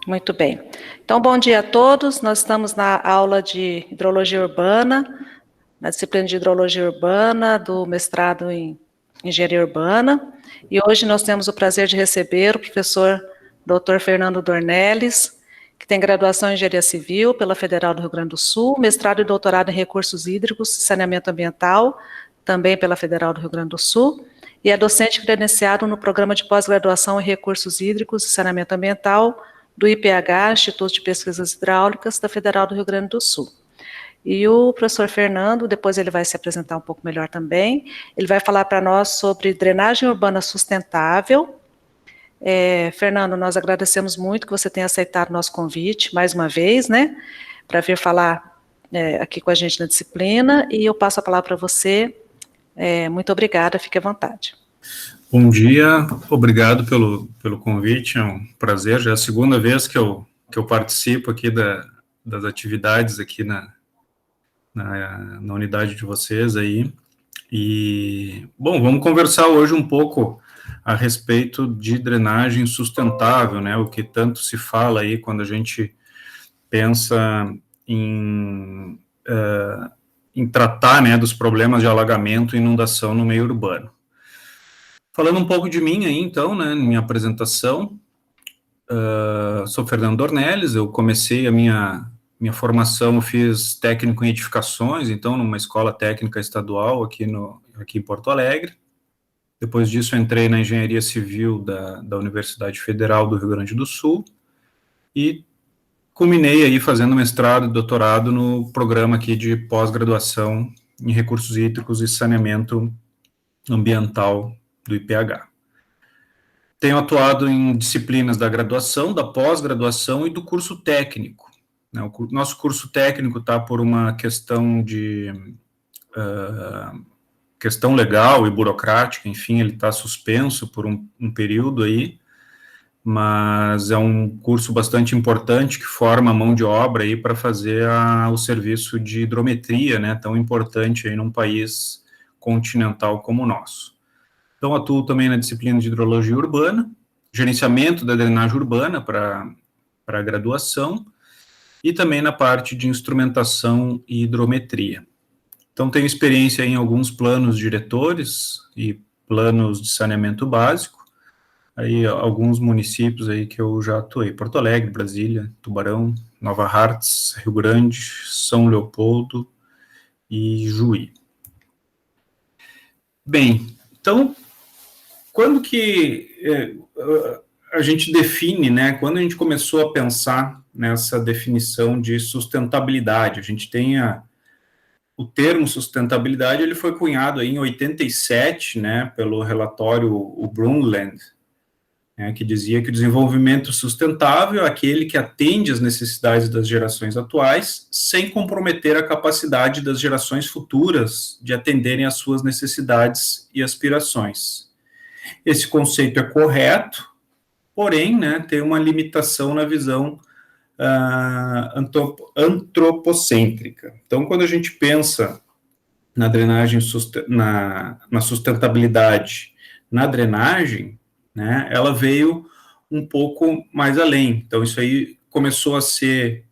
Muito bem. Então, bom dia a todos. Nós estamos na aula de Hidrologia Urbana, na disciplina de Hidrologia Urbana, do mestrado em Engenharia Urbana. E hoje nós temos o prazer de receber o professor Dr. Fernando Dornelles, que tem graduação em Engenharia Civil pela Federal do Rio Grande do Sul, mestrado e doutorado em Recursos Hídricos e Saneamento Ambiental, também pela Federal do Rio Grande do Sul, e é docente credenciado no Programa de Pós-Graduação em Recursos Hídricos e Saneamento Ambiental, do IPH, Instituto de Pesquisas Hidráulicas, da Federal do Rio Grande do Sul. E o professor Fernando, depois ele vai se apresentar um pouco melhor também, ele vai falar para nós sobre drenagem urbana sustentável. Fernando, nós agradecemos muito que você tenha aceitado o nosso convite, mais uma vez, né, para vir falar aqui com a gente na disciplina, e eu passo a palavra para você. Muito obrigada, fique à vontade. Bom dia, obrigado pelo convite, é um prazer, já é a segunda vez que eu participo aqui das atividades aqui na unidade de vocês aí, e, bom, vamos conversar hoje um pouco a respeito de drenagem sustentável, né, o que tanto se fala aí quando a gente pensa em tratar, né, dos problemas de alagamento e inundação no meio urbano. Falando um pouco de mim aí, então, né, minha apresentação, sou Fernando Dornelles, eu comecei a minha formação, eu fiz técnico em edificações, então, numa escola técnica estadual aqui em Porto Alegre. Depois disso, eu entrei na Engenharia Civil da Universidade Federal do Rio Grande do Sul e culminei aí fazendo mestrado e doutorado no programa aqui de pós-graduação em Recursos Hídricos e Saneamento Ambiental do IPH. Tenho atuado em disciplinas da graduação, da pós-graduação e do curso técnico. O nosso curso técnico está por uma questão questão legal e burocrática, enfim, ele está suspenso por um período aí, mas é um curso bastante importante que forma a mão de obra aí para fazer o serviço de hidrometria, né, tão importante aí num país continental como o nosso. Então, atuo também na disciplina de hidrologia urbana, gerenciamento da drenagem urbana para a graduação, e também na parte de instrumentação e hidrometria. Então, tenho experiência em alguns planos diretores e planos de saneamento básico, aí alguns municípios aí que eu já atuei: Porto Alegre, Brasília, Tubarão, Nova Hartz, Rio Grande, São Leopoldo e Juí. Bem, então, quando que a gente define, né, quando a gente começou a pensar nessa definição de sustentabilidade, a gente tem o termo sustentabilidade, ele foi cunhado aí em 87, né, pelo relatório o Brundtland, né, que dizia que o desenvolvimento sustentável é aquele que atende às necessidades das gerações atuais, sem comprometer a capacidade das gerações futuras de atenderem às suas necessidades e aspirações. Esse conceito é correto, porém, né, tem uma limitação na visão antropocêntrica. Então, quando a gente pensa na drenagem, na sustentabilidade, na drenagem, né, ela veio um pouco mais além. Então, isso aí começou a ser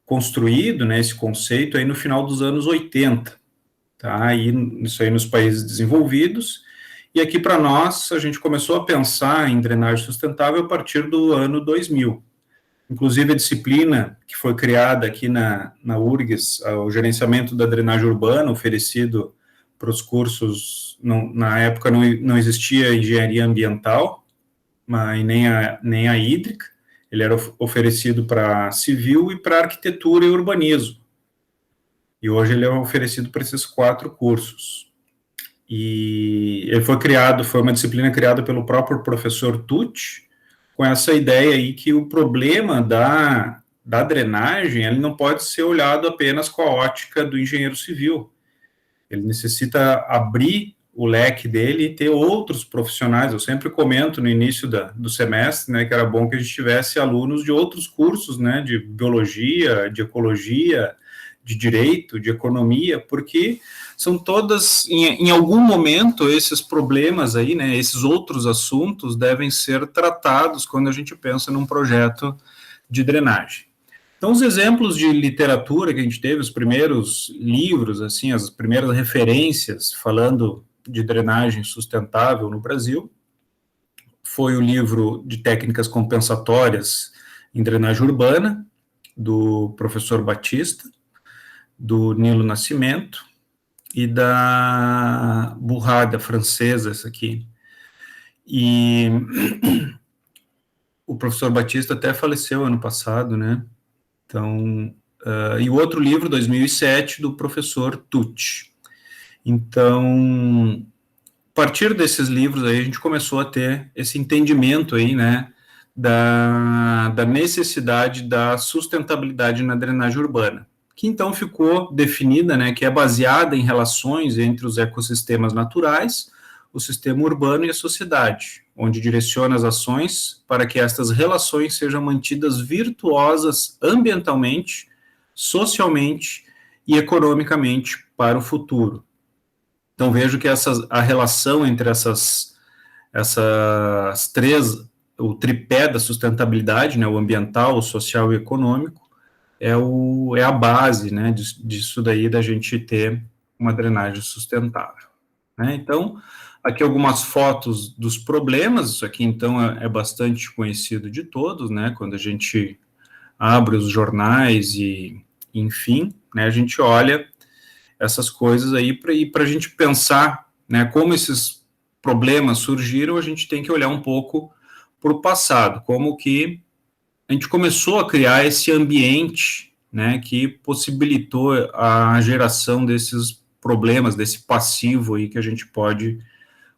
construído, né, esse conceito, aí no final dos anos 80, tá? Isso aí nos países desenvolvidos. E aqui para nós, a gente começou a pensar em drenagem sustentável a partir do ano 2000. Inclusive, a disciplina que foi criada aqui na URGS, o gerenciamento da drenagem urbana, oferecido para os cursos, na época não existia engenharia ambiental, mas nem a hídrica, ele era oferecido para civil e para arquitetura e urbanismo. E hoje ele é oferecido para esses 4 cursos. E ele foi uma disciplina criada pelo próprio professor Tucci, com essa ideia aí que o problema da drenagem, ele não pode ser olhado apenas com a ótica do engenheiro civil. Ele necessita abrir o leque dele e ter outros profissionais. Eu sempre comento no início do semestre, né, que era bom que a gente tivesse alunos de outros cursos, né, de biologia, de ecologia, de direito, de economia, porque são todas, em algum momento, esses problemas aí, né, esses outros assuntos devem ser tratados quando a gente pensa num projeto de drenagem. Então, os exemplos de literatura que a gente teve, os primeiros livros, assim, as primeiras referências falando de drenagem sustentável no Brasil, foi o livro de técnicas compensatórias em drenagem urbana, do professor Batista, do Nilo Nascimento e da Burrada, francesa, essa aqui. E o professor Batista até faleceu ano passado, né? Então, e o outro livro, 2007, do professor Tucci. Então, a partir desses livros aí, a gente começou a ter esse entendimento aí, né, da necessidade da sustentabilidade na drenagem urbana, que então ficou definida, né, que é baseada em relações entre os ecossistemas naturais, o sistema urbano e a sociedade, onde direciona as ações para que estas relações sejam mantidas virtuosas ambientalmente, socialmente e economicamente para o futuro. Então, vejo que a relação entre essas três, o tripé da sustentabilidade, né, o ambiental, o social e o econômico, é a base, né, disso daí, da gente ter uma drenagem sustentável, né? Então, aqui algumas fotos dos problemas, isso aqui, então, é bastante conhecido de todos, né, quando a gente abre os jornais e, enfim, né, a gente olha essas coisas aí para a gente pensar, né, como esses problemas surgiram, a gente tem que olhar um pouco para o passado, como que a gente começou a criar esse ambiente, né, que possibilitou a geração desses problemas, desse passivo aí que a gente pode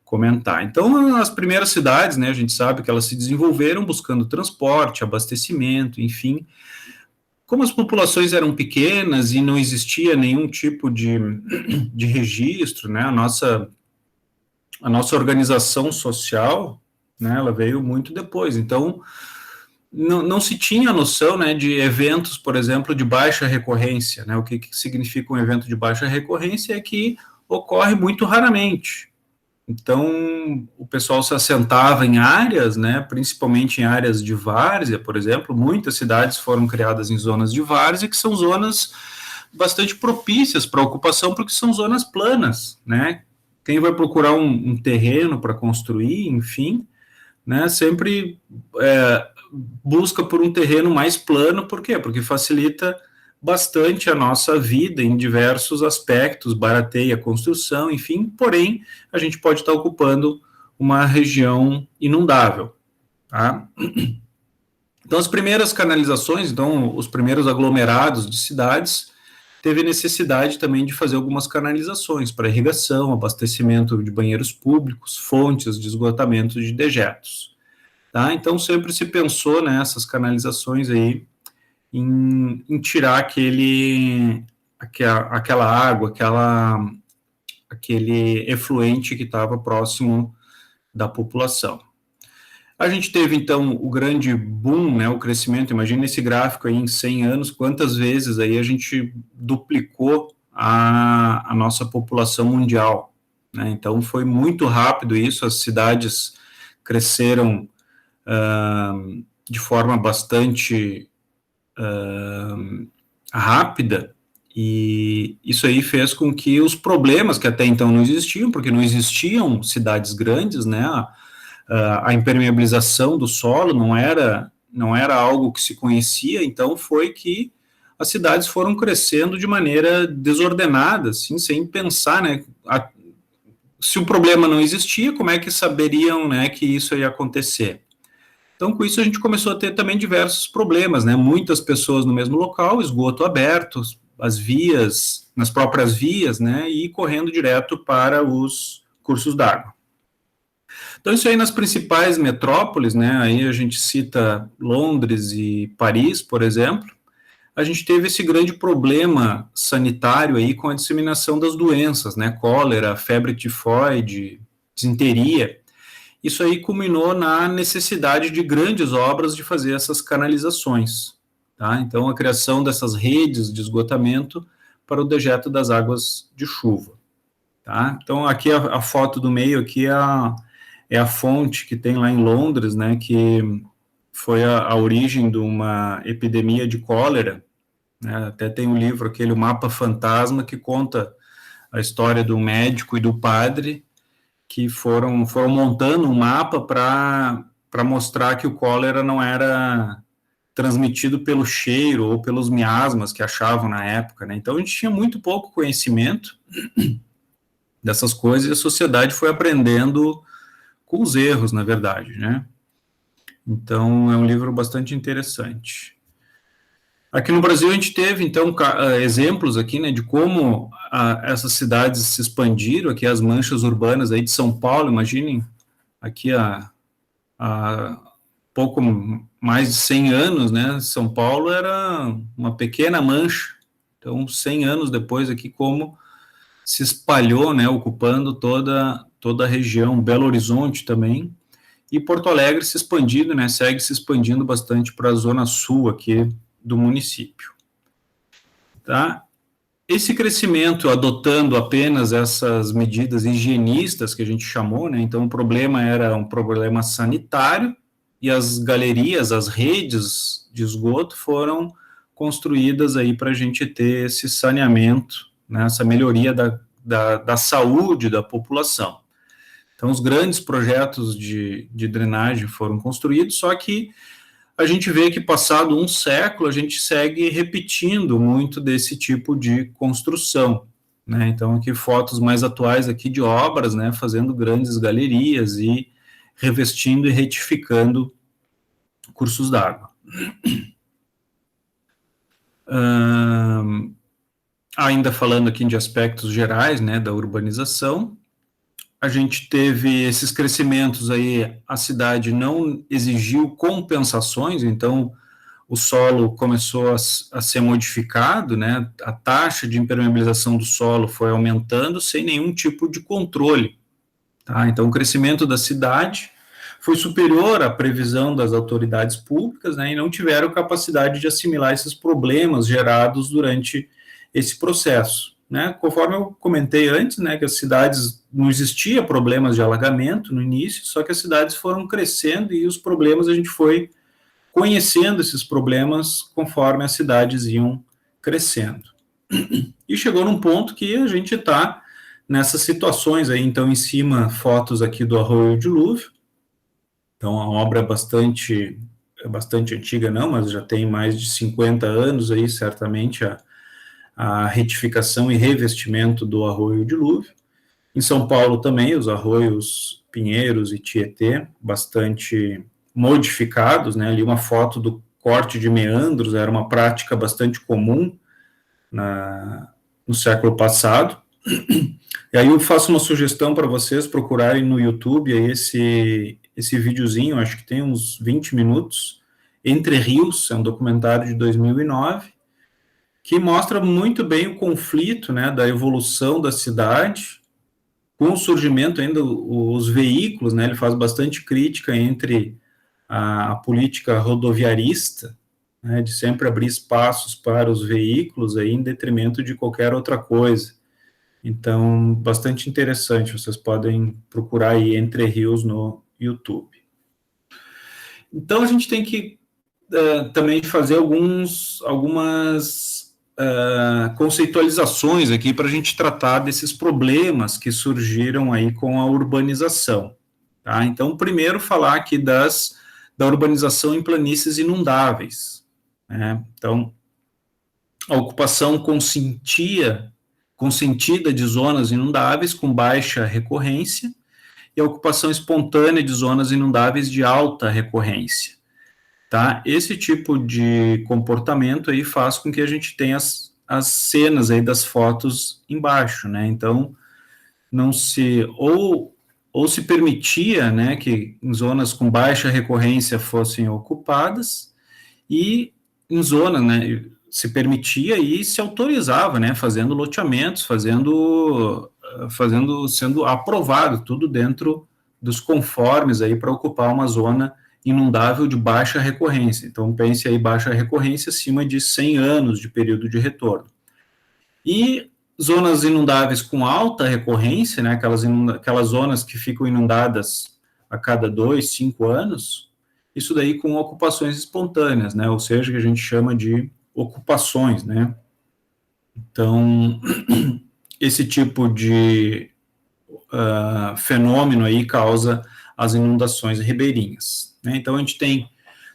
comentar. Então, as primeiras cidades, né, a gente sabe que elas se desenvolveram buscando transporte, abastecimento, enfim. Como as populações eram pequenas e não existia nenhum tipo de registro, né, a nossa organização social, né, ela veio muito depois. Então, não se tinha noção, né, de eventos, por exemplo, de baixa recorrência, né? O que significa um evento de baixa recorrência é que ocorre muito raramente. Então, o pessoal se assentava em áreas, né, principalmente em áreas de várzea, por exemplo. Muitas cidades foram criadas em zonas de várzea, que são zonas bastante propícias para ocupação, porque são zonas planas, né? Quem vai procurar um terreno para construir, enfim, né, sempre busca por um terreno mais plano. Por quê? Porque facilita bastante a nossa vida em diversos aspectos, barateia a construção, enfim, porém, a gente pode estar ocupando uma região inundável, tá? Então, as primeiras canalizações, então, os primeiros aglomerados de cidades, teve necessidade também de fazer algumas canalizações para irrigação, abastecimento de banheiros públicos, fontes de esgotamento de dejetos, tá? Então, sempre se pensou nessas canalizações aí, em tirar aquela água, aquele efluente que estava próximo da população. A gente teve, então, o grande boom, né, o crescimento. Imagina esse gráfico aí em 100 anos, quantas vezes aí a gente duplicou a nossa população mundial, né? Então, foi muito rápido isso, as cidades cresceram de forma bastante rápida, e isso aí fez com que os problemas que até então não existiam, porque não existiam cidades grandes, né, a impermeabilização do solo não era algo que se conhecia, então foi que as cidades foram crescendo de maneira desordenada, assim, sem pensar, né, se o problema não existia, como é que saberiam, né, que isso ia acontecer? Então, com isso, a gente começou a ter também diversos problemas, né? Muitas pessoas no mesmo local, esgoto aberto, as vias, nas próprias vias, né? E correndo direto para os cursos d'água. Então, isso aí nas principais metrópoles, né? Aí a gente cita Londres e Paris, por exemplo. A gente teve esse grande problema sanitário aí com a disseminação das doenças, né? Cólera, febre tifoide, disenteria. Isso aí culminou na necessidade de grandes obras de fazer essas canalizações, tá? Então, a criação dessas redes de esgotamento para o dejeto das águas de chuva. Tá? Então, aqui a foto do meio aqui é a fonte que tem lá em Londres, né, que foi a origem de uma epidemia de cólera, né? Até tem um livro, aquele Mapa Fantasma, que conta a história do médico e do padre que foram montando um mapa para mostrar que o cólera não era transmitido pelo cheiro ou pelos miasmas que achavam na época, né? Então a gente tinha muito pouco conhecimento dessas coisas e a sociedade foi aprendendo com os erros, na verdade, né? Então é um livro bastante interessante. Aqui no Brasil a gente teve, então, exemplos aqui, né, de como essas cidades se expandiram, aqui as manchas urbanas aí de São Paulo, imaginem, aqui há pouco mais de 100 anos, né, São Paulo era uma pequena mancha, então 100 anos depois aqui como se espalhou, né, ocupando toda a região, Belo Horizonte também, e Porto Alegre se expandindo, né, segue se expandindo bastante para a zona sul aqui do município. Tá? Esse crescimento, adotando apenas essas medidas higienistas que a gente chamou, né, então o problema era um problema sanitário, e as galerias, as redes de esgoto foram construídas aí para a gente ter esse saneamento, né, essa melhoria da saúde da população. Então, os grandes projetos de drenagem foram construídos, só que a gente vê que, passado um século, a gente segue repetindo muito desse tipo de construção, né? Então, aqui fotos mais atuais aqui de obras, né, fazendo grandes galerias e revestindo e retificando cursos d'água. Ainda falando aqui de aspectos gerais, né, da urbanização, a gente teve esses crescimentos aí, a cidade não exigiu compensações, então o solo começou a ser modificado, né, a taxa de impermeabilização do solo foi aumentando sem nenhum tipo de controle, tá? Então o crescimento da cidade foi superior à previsão das autoridades públicas, né, e não tiveram capacidade de assimilar esses problemas gerados durante esse processo, né? Conforme eu comentei antes, né, que as cidades não existia problemas de alagamento no início, só que as cidades foram crescendo e os problemas a gente foi conhecendo esses problemas conforme as cidades iam crescendo. E chegou num ponto que a gente está nessas situações aí, então em cima fotos aqui do Arroio Dilúvio, então a obra é bastante antiga não, mas já tem mais de 50 anos aí, certamente, a retificação e revestimento do Arroio Dilúvio. Em São Paulo também, os arroios Pinheiros e Tietê, bastante modificados, né? Ali uma foto do corte de meandros, era uma prática bastante comum no século passado. E aí eu faço uma sugestão para vocês procurarem no YouTube aí esse videozinho, acho que tem uns 20 minutos, Entre Rios, é um documentário de 2009, que mostra muito bem o conflito, né, da evolução da cidade, com o surgimento ainda os veículos, né, ele faz bastante crítica entre a política rodoviarista, né, de sempre abrir espaços para os veículos aí, em detrimento de qualquer outra coisa. Então, bastante interessante, vocês podem procurar aí Entre Rios no YouTube. Então, a gente tem que também fazer algumas conceitualizações aqui para a gente tratar desses problemas que surgiram aí com a urbanização. Tá? Então, primeiro falar aqui da urbanização em planícies inundáveis, né? Então, a ocupação consentida de zonas inundáveis com baixa recorrência e a ocupação espontânea de zonas inundáveis de alta recorrência. Tá? Esse tipo de comportamento aí faz com que a gente tenha as cenas aí das fotos embaixo, né? Então, não se ou se permitia, né, que em zonas com baixa recorrência fossem ocupadas, e em zonas, né, se permitia e se autorizava, né, fazendo loteamentos, sendo aprovado, tudo dentro dos conformes aí para ocupar uma zona inundável de baixa recorrência. Então, pense aí, baixa recorrência acima de 100 anos de período de retorno. E zonas inundáveis com alta recorrência, né, aquelas zonas que ficam inundadas a cada 2, 5 anos, isso daí com ocupações espontâneas, né, ou seja, que a gente chama de ocupações, né. Então, esse tipo de fenômeno aí causa as inundações ribeirinhas, né. Então, a gente tem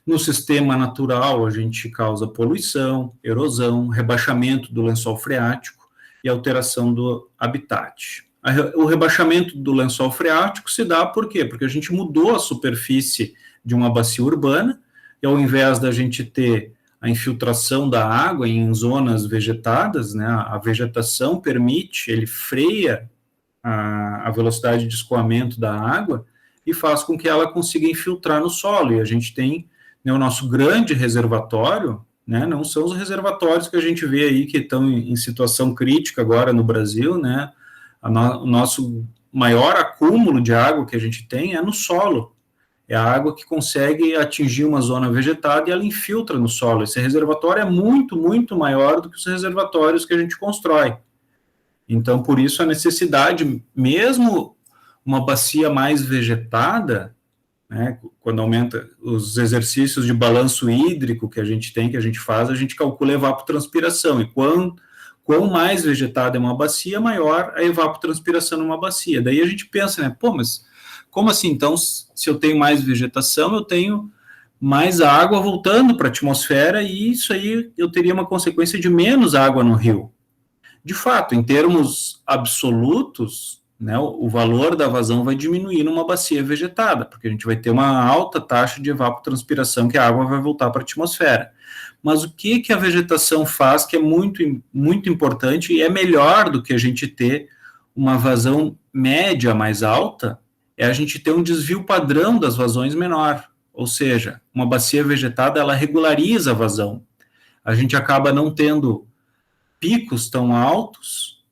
no sistema natural, a gente causa poluição, erosão, rebaixamento do lençol freático e alteração do habitat. O rebaixamento do lençol freático se dá por quê? Porque a gente mudou a superfície de uma bacia urbana e ao invés da gente ter a infiltração da água em zonas vegetadas, né, a vegetação permite, ele freia a velocidade de escoamento da água e faz com que ela consiga infiltrar no solo. E a gente tem, né, o nosso grande reservatório, né, não são os reservatórios que a gente vê aí que estão em situação crítica agora no Brasil, né, o nosso maior acúmulo de água que a gente tem é no solo. É a água que consegue atingir uma zona vegetada e ela infiltra no solo. Esse reservatório é muito, muito maior do que os reservatórios que a gente constrói. Então, por isso, a necessidade, mesmo uma bacia mais vegetada, né, quando aumenta os exercícios de balanço hídrico que a gente tem, que a gente faz, a gente calcula a evapotranspiração. E quão mais vegetada é uma bacia, maior a evapotranspiração numa bacia. Daí a gente pensa, né, pô, mas como assim? Então, se eu tenho mais vegetação, eu tenho mais água voltando para a atmosfera e isso aí eu teria uma consequência de menos água no rio. De fato, em termos absolutos, né, o valor da vazão vai diminuir numa bacia vegetada, porque a gente vai ter uma alta taxa de evapotranspiração, que a água vai voltar para a atmosfera. Mas o que a vegetação faz que é muito, muito importante e é melhor do que a gente ter uma vazão média mais alta, é a gente ter um desvio padrão das vazões menor. Ou seja, uma bacia vegetada, ela regulariza a vazão. A gente acaba não tendo picos tão altos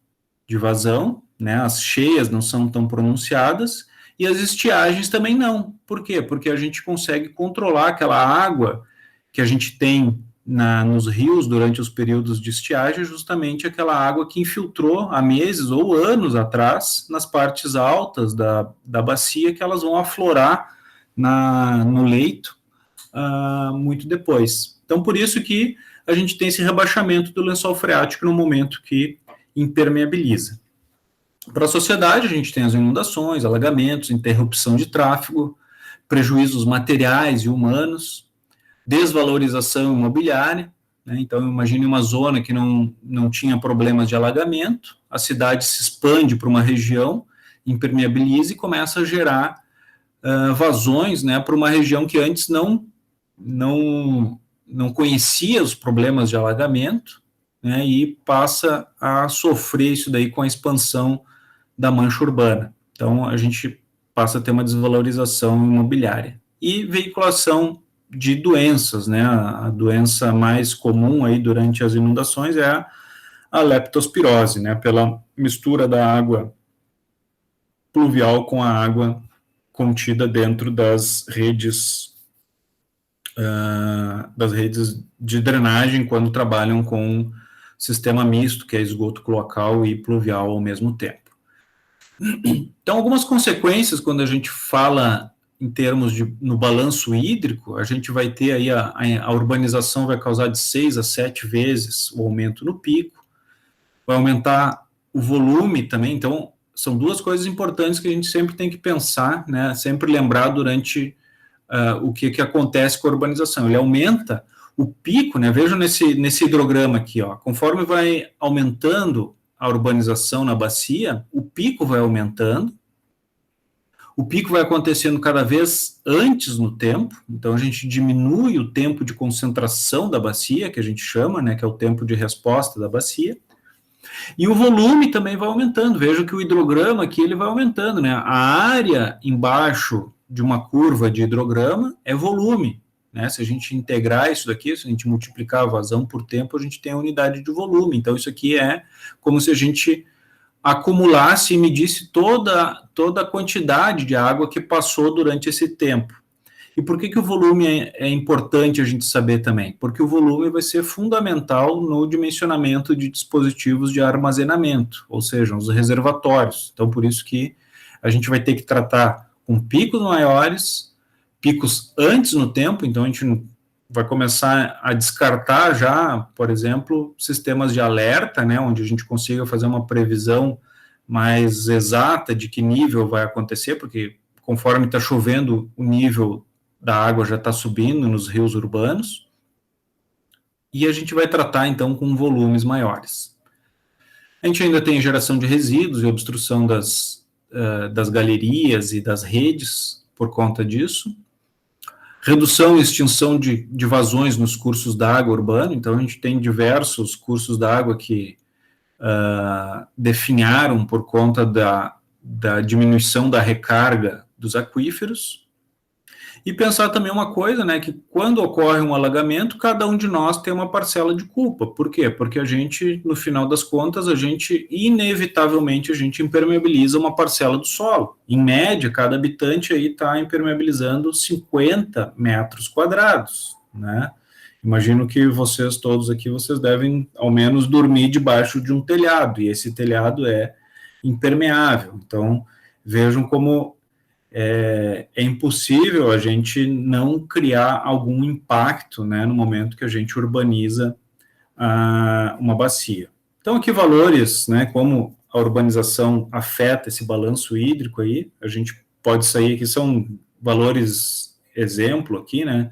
de vazão, né, as cheias não são tão pronunciadas, e as estiagens também não. Por quê? Porque a gente consegue controlar aquela água que a gente tem nos rios durante os períodos de estiagem, justamente aquela água que infiltrou há meses ou anos atrás nas partes altas da bacia, que elas vão aflorar no leito muito depois. Então, por isso que a gente tem esse rebaixamento do lençol freático no momento que impermeabiliza. Para a sociedade, a gente tem as inundações, alagamentos, interrupção de tráfego, prejuízos materiais e humanos, desvalorização imobiliária, né? Então, imagine uma zona que não tinha problemas de alagamento, a cidade se expande para uma região, impermeabiliza e começa a gerar vazões, né, para uma região que antes não conhecia os problemas de alagamento, né, e passa a sofrer isso daí com a expansão da mancha urbana. Então, a gente passa a ter uma desvalorização imobiliária. E veiculação de doenças, né, a doença mais comum aí durante as inundações é a leptospirose, né, pela mistura da água pluvial com a água contida dentro das redes de drenagem quando trabalham com sistema misto, que é esgoto cloacal e pluvial ao mesmo tempo. Então, algumas consequências quando a gente fala em termos no balanço hídrico, a gente vai ter aí a urbanização vai causar de 6 a 7 vezes o aumento no pico, vai aumentar o volume também. Então, são duas coisas importantes que a gente sempre tem que pensar, né, sempre lembrar durante o que acontece com a urbanização. Ele aumenta o pico, né, vejam nesse hidrograma aqui, ó, conforme vai aumentando a urbanização na bacia, o pico vai aumentando, o pico vai acontecendo cada vez antes no tempo, então a gente diminui o tempo de concentração da bacia, que a gente chama, né, que é o tempo de resposta da bacia, e o volume também vai aumentando. Veja que o hidrograma aqui ele vai aumentando, né? A área embaixo de uma curva de hidrograma é volume, né? Se a gente integrar isso daqui, se a gente multiplicar a vazão por tempo, a gente tem a unidade de volume. Então, isso aqui é como se a gente acumulasse e medisse toda a quantidade de água que passou durante esse tempo. E por que o volume é importante a gente saber também? Porque o volume vai ser fundamental no dimensionamento de dispositivos de armazenamento, ou seja, os reservatórios. Então, por isso que a gente vai ter que tratar com picos maiores, picos antes no tempo, então a gente vai começar a descartar já, por exemplo, sistemas de alerta, né, onde a gente consiga fazer uma previsão mais exata de que nível vai acontecer, porque conforme está chovendo, o nível da água já está subindo nos rios urbanos, e a gente vai tratar, então, com volumes maiores. A gente ainda tem geração de resíduos e obstrução das galerias e das redes por conta disso. Redução e extinção de vazões nos cursos d'água urbano, então a gente tem diversos cursos d'água que definharam por conta da diminuição da recarga dos aquíferos. E pensar também uma coisa, né, que quando ocorre um alagamento, cada um de nós tem uma parcela de culpa. Por quê? Porque a gente, no final das contas, inevitavelmente, a gente impermeabiliza uma parcela do solo. Em média, cada habitante aí está impermeabilizando 50 metros quadrados, né? Imagino que vocês todos aqui, vocês devem, ao menos, dormir debaixo de um telhado, e esse telhado é impermeável. Então, vejam como é impossível a gente não criar algum impacto, né, no momento que a gente urbaniza uma bacia. Então, aqui valores, né, como a urbanização afeta esse balanço hídrico aí, a gente pode sair aqui, são valores exemplo aqui, né,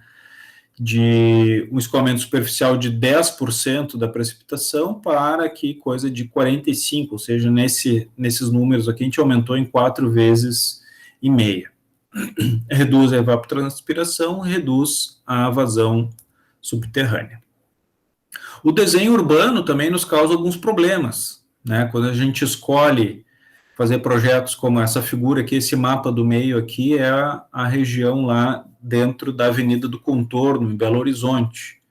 de um escoamento superficial de 10% da precipitação para aqui coisa de 45%, ou seja, nesses números aqui a gente aumentou em 4,5 vezes. Reduz a evapotranspiração, reduz a vazão subterrânea. O desenho urbano também nos causa alguns problemas, né? Quando a gente escolhe fazer projetos como essa figura aqui, esse mapa do meio aqui é a região lá dentro da Avenida do Contorno, em Belo Horizonte,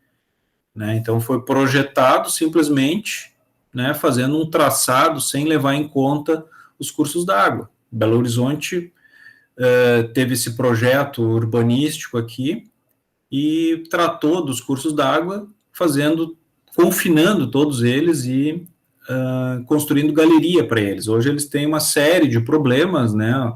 né? Então foi projetado simplesmente, né, fazendo um traçado sem levar em conta os cursos d'água. Belo Horizonte teve esse projeto urbanístico aqui e tratou dos cursos d'água, confinando todos eles e construindo galeria para eles. Hoje eles têm uma série de problemas, né,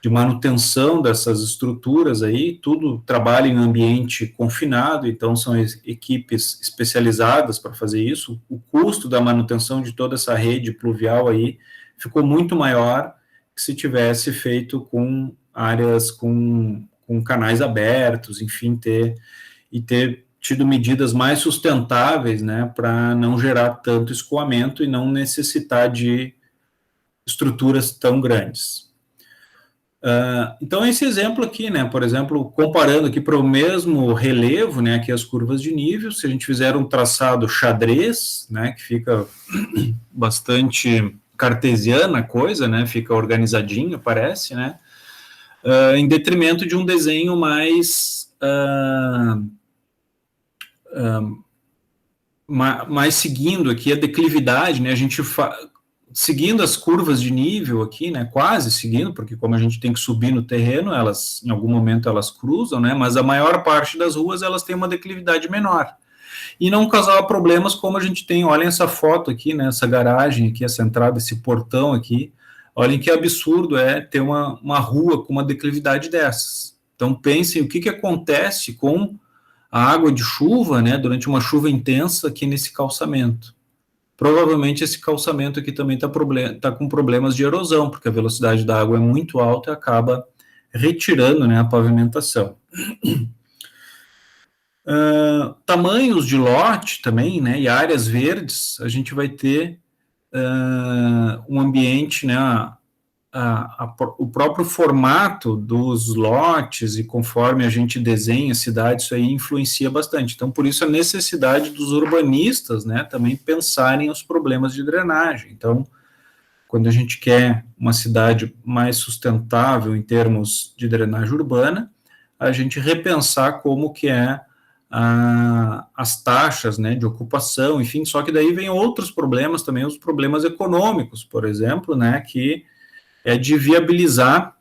de manutenção dessas estruturas aí, tudo trabalha em ambiente confinado, então são equipes especializadas para fazer isso. O custo da manutenção de toda essa rede pluvial aí ficou muito maior que se tivesse feito com áreas com canais abertos, enfim, ter tido medidas mais sustentáveis, né, para não gerar tanto escoamento e não necessitar de estruturas tão grandes. Então, esse exemplo aqui, né, por exemplo, comparando aqui para o mesmo relevo, né, aqui as curvas de nível, se a gente fizer um traçado xadrez, né, que fica bastante cartesiana a coisa, né, fica organizadinho, parece, né, em detrimento de um desenho mais seguindo aqui a declividade, né, a gente seguindo as curvas de nível aqui, né, quase seguindo, porque como a gente tem que subir no terreno, em algum momento elas cruzam, né, mas a maior parte das ruas elas têm uma declividade menor. E não causar problemas como a gente tem, olhem essa foto aqui, né, essa garagem aqui, essa entrada, esse portão aqui, olhem que absurdo é ter uma rua com uma declividade dessas. Então pensem o que acontece com a água de chuva, né, durante uma chuva intensa aqui nesse calçamento. Provavelmente esse calçamento aqui também está com problemas de erosão, porque a velocidade da água é muito alta e acaba retirando, né, a pavimentação. Tamanhos de lote também, né, e áreas verdes, a gente vai ter um ambiente, né, o próprio formato dos lotes e conforme a gente desenha a cidade, isso aí influencia bastante. Então, por isso a necessidade dos urbanistas, né, também pensarem os problemas de drenagem. Então, quando a gente quer uma cidade mais sustentável em termos de drenagem urbana, a gente repensar como que as taxas, né, de ocupação, enfim, só que daí vem outros problemas também, os problemas econômicos, por exemplo, né, que é de viabilizar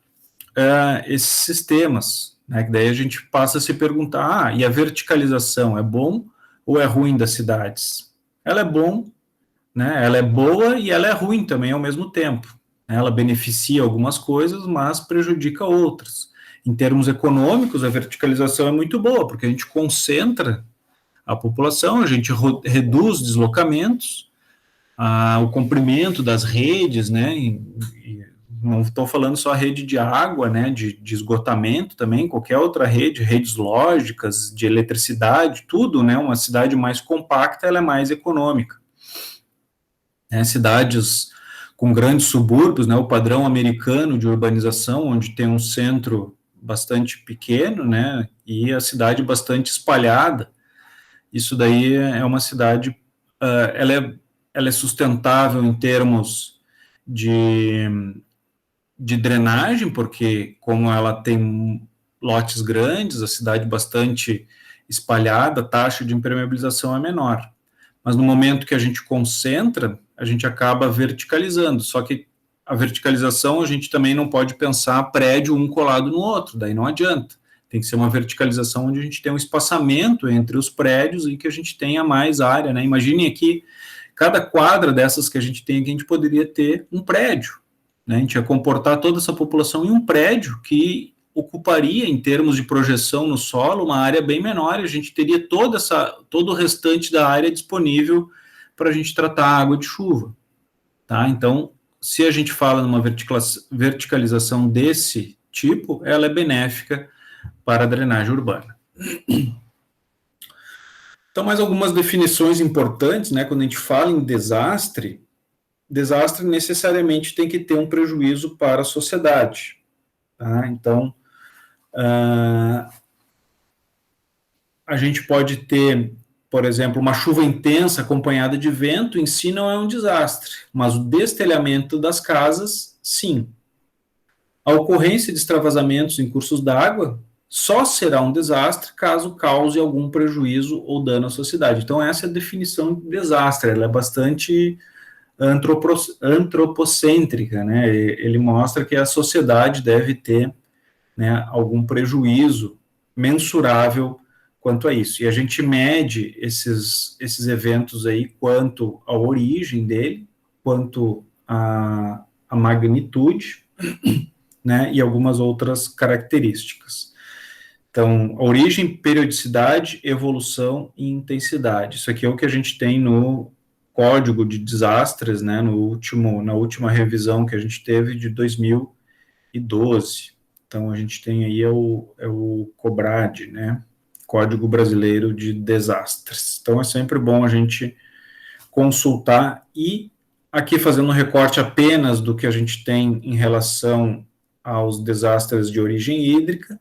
esses sistemas, né? Que daí a gente passa a se perguntar, e a verticalização é bom ou é ruim das cidades? Ela é bom, né? Ela é boa e ela é ruim também ao mesmo tempo. Ela beneficia algumas coisas, mas prejudica outras. Em termos econômicos, a verticalização é muito boa, porque a gente concentra a população, a gente reduz deslocamentos, o comprimento das redes, né? E não estou falando só a rede de água, né? De esgotamento também, qualquer outra rede, redes lógicas, de eletricidade, tudo, né? Uma cidade mais compacta, ela é mais econômica. Cidades com grandes subúrbios, né? O padrão americano de urbanização, onde tem um centro bastante pequeno, né? E a cidade bastante espalhada. Isso daí é uma cidade, ela é sustentável em termos de drenagem, porque como ela tem lotes grandes, a cidade bastante espalhada, a taxa de impermeabilização é menor. Mas no momento que a gente concentra, a gente acaba verticalizando, só que a verticalização a gente também não pode pensar prédio um colado no outro, daí não adianta. Tem que ser uma verticalização onde a gente tem um espaçamento entre os prédios e que a gente tenha mais área, né? Imaginem aqui, cada quadra dessas que a gente tem aqui, a gente poderia ter um prédio, né? A gente ia comportar toda essa população em um prédio que ocuparia, em termos de projeção no solo, uma área bem menor, e a gente teria todo o restante da área disponível para a gente tratar a água de chuva, tá? Então, se a gente fala numa verticalização desse tipo, ela é benéfica para a drenagem urbana. Então, mais algumas definições importantes, né? Quando a gente fala em desastre necessariamente tem que ter um prejuízo para a sociedade, tá? Então, a gente pode ter, por exemplo, uma chuva intensa acompanhada de vento, em si não é um desastre, mas o destelhamento das casas, sim. A ocorrência de extravasamentos em cursos d'água só será um desastre caso cause algum prejuízo ou dano à sociedade. Então, essa é a definição de desastre, ela é bastante antropocêntrica, né? Ele mostra que a sociedade deve ter, né, algum prejuízo mensurável quanto a isso. E a gente mede esses eventos aí quanto à origem dele, quanto à magnitude, né, e algumas outras características. Então, origem, periodicidade, evolução e intensidade. Isso aqui é o que a gente tem no Código de Desastres, né, na última revisão que a gente teve de 2012. Então, a gente tem aí o COBRAD, né, Código Brasileiro de Desastres. Então, é sempre bom a gente consultar, e aqui fazendo um recorte apenas do que a gente tem em relação aos desastres de origem hídrica,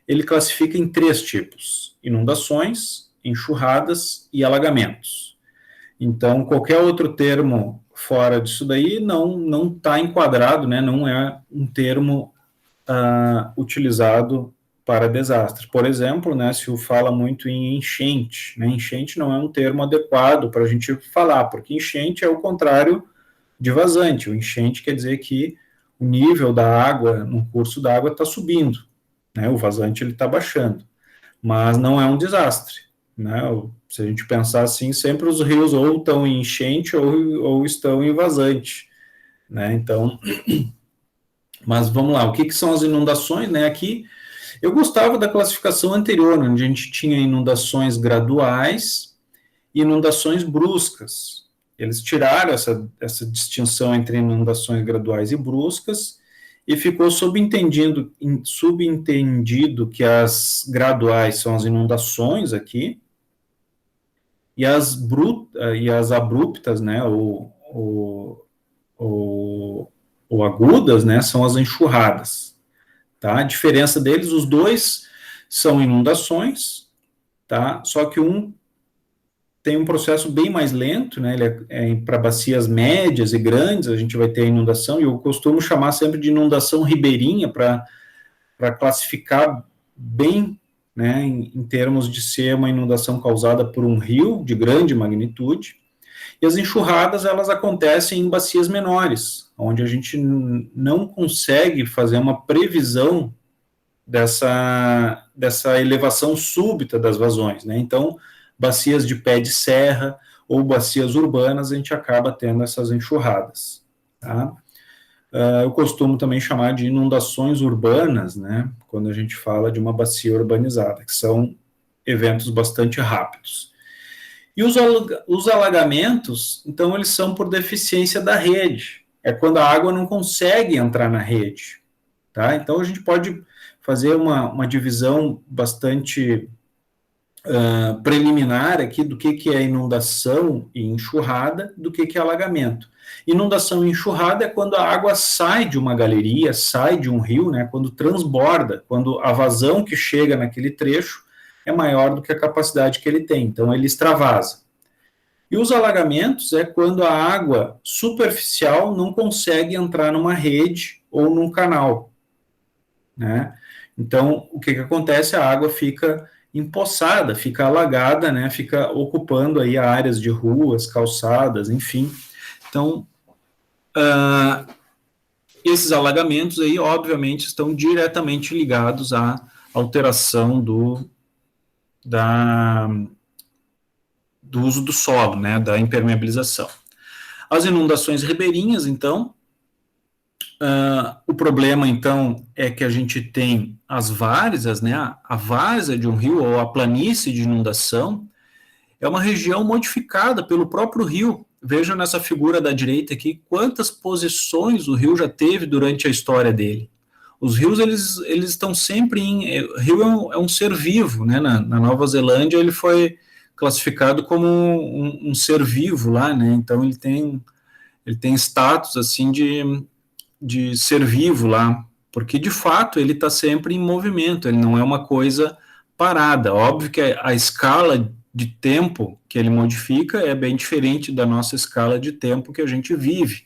ele classifica em 3 tipos: inundações, enxurradas e alagamentos. Então, qualquer outro termo fora disso daí não está enquadrado, né, não é um termo utilizado para desastre. Por exemplo, né, se fala muito em enchente, né, enchente não é um termo adequado para a gente falar, porque enchente é o contrário de vazante. O enchente quer dizer que o nível da água, no curso da água, está subindo, né, o vazante ele está baixando, mas não é um desastre, né? Se a gente pensar assim, sempre os rios ou estão em enchente ou estão em vazante, né? Então, mas vamos lá, o que são as inundações, né? Aqui eu gostava da classificação anterior, onde a gente tinha inundações graduais e inundações bruscas. Eles tiraram essa distinção entre inundações graduais e bruscas, e ficou subentendido que as graduais são as inundações aqui, e as abruptas, né, ou agudas, né, são as enxurradas. Tá? A diferença deles, os dois são inundações, tá? Só que um tem um processo bem mais lento, né? Ele é para bacias médias e grandes, a gente vai ter a inundação, e eu costumo chamar sempre de inundação ribeirinha para classificar bem, né, em termos de ser uma inundação causada por um rio de grande magnitude. E as enxurradas, elas acontecem em bacias menores, onde a gente não consegue fazer uma previsão dessa dessa elevação súbita das vazões, né? Então, bacias de pé de serra ou bacias urbanas, a gente acaba tendo essas enxurradas, tá? Eu costumo também chamar de inundações urbanas, né? Quando a gente fala de uma bacia urbanizada, que são eventos bastante rápidos. E os alagamentos, então, eles são por deficiência da rede. É quando a água não consegue entrar na rede, tá? Então, a gente pode fazer uma divisão bastante preliminar aqui do que é inundação e enxurrada, do que é alagamento. Inundação e enxurrada é quando a água sai de uma galeria, sai de um rio, né? Quando transborda, quando a vazão que chega naquele trecho é maior do que a capacidade que ele tem, então ele extravasa. E os alagamentos é quando a água superficial não consegue entrar numa rede ou num canal, né? Então, o que acontece? A água fica empoçada, fica alagada, né? Fica ocupando aí áreas de ruas, calçadas, enfim. Então, esses alagamentos aí, obviamente, estão diretamente ligados à alteração do uso do solo, né, da impermeabilização. As inundações ribeirinhas, então, o problema, então, é que a gente tem as várzeas, né, a várzea de um rio ou a planície de inundação é uma região modificada pelo próprio rio. Vejam nessa figura da direita aqui quantas posições o rio já teve durante a história dele. Os rios, eles estão sempre o rio é um ser vivo, né? Na Nova Zelândia ele foi classificado como um ser vivo lá, né? Então ele tem status assim de ser vivo lá, porque de fato ele está sempre em movimento, ele não é uma coisa parada. Óbvio que a escala de tempo que ele modifica é bem diferente da nossa escala de tempo que a gente vive,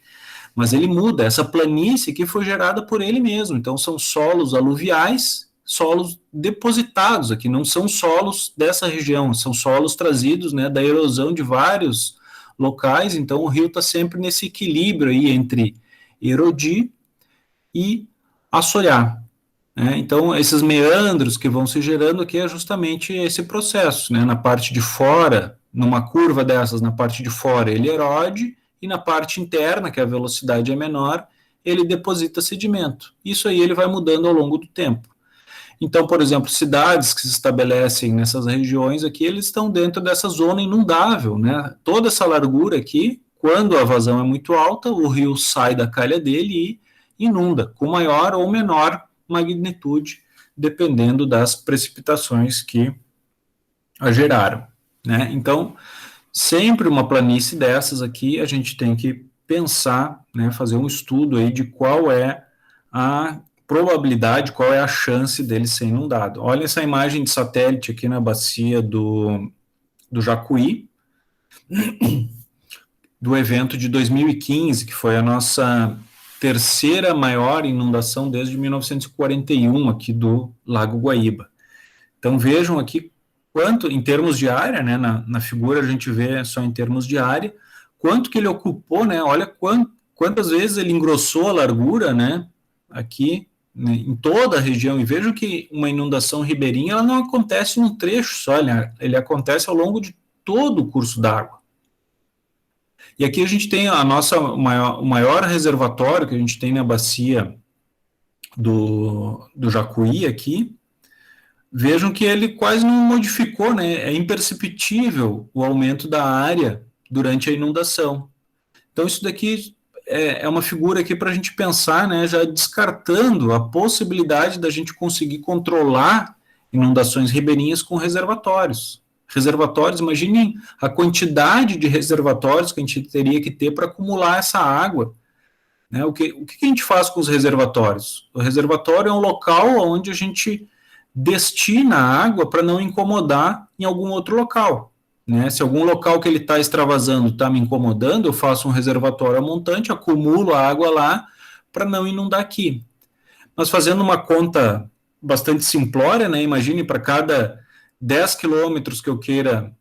mas ele muda. Essa planície que foi gerada por ele mesmo, então são solos aluviais, solos depositados aqui, não são solos dessa região, são solos trazidos, né, da erosão de vários locais. Então o rio está sempre nesse equilíbrio aí entre erodir e assorear. Então, esses meandros que vão se gerando aqui é justamente esse processo, né? Na parte de fora, numa curva dessas, na parte de fora ele erode, e na parte interna, que a velocidade é menor, ele deposita sedimento. Isso aí ele vai mudando ao longo do tempo. Então, por exemplo, cidades que se estabelecem nessas regiões aqui, eles estão dentro dessa zona inundável, né? Toda essa largura aqui, quando a vazão é muito alta, o rio sai da calha dele e inunda, com maior ou menor magnitude, dependendo das precipitações que a geraram, né? Então, sempre uma planície dessas aqui, a gente tem que pensar, né, fazer um estudo aí de qual é a probabilidade, qual é a chance dele ser inundado. Olha essa imagem de satélite aqui na bacia do Jacuí, do evento de 2015, que foi a nossa terceira maior inundação desde 1941 aqui do Lago Guaíba. Então vejam aqui quanto, em termos de área, né, na figura a gente vê só em termos de área, quanto que ele ocupou, né, olha quantas vezes ele engrossou a largura, né, aqui, né, em toda a região. E vejam que uma inundação ribeirinha, ela não acontece num trecho só, ele acontece ao longo de todo o curso d'água. E aqui a gente tem o maior reservatório que a gente tem na bacia do Jacuí aqui. Vejam que ele quase não modificou, né? É imperceptível o aumento da área durante a inundação. Então isso daqui é uma figura aqui para a gente pensar, né? Já descartando a possibilidade da gente conseguir controlar inundações ribeirinhas com reservatórios. Reservatórios, imaginem a quantidade de reservatórios que a gente teria que ter para acumular essa água, né? O que a gente faz com os reservatórios? O reservatório é um local onde a gente destina a água para não incomodar em algum outro local, né? Se algum local que ele está extravasando está me incomodando, eu faço um reservatório a montante, acumulo a água lá para não inundar aqui. Mas fazendo uma conta bastante simplória, né? Imagine para cada 10 quilômetros que eu queira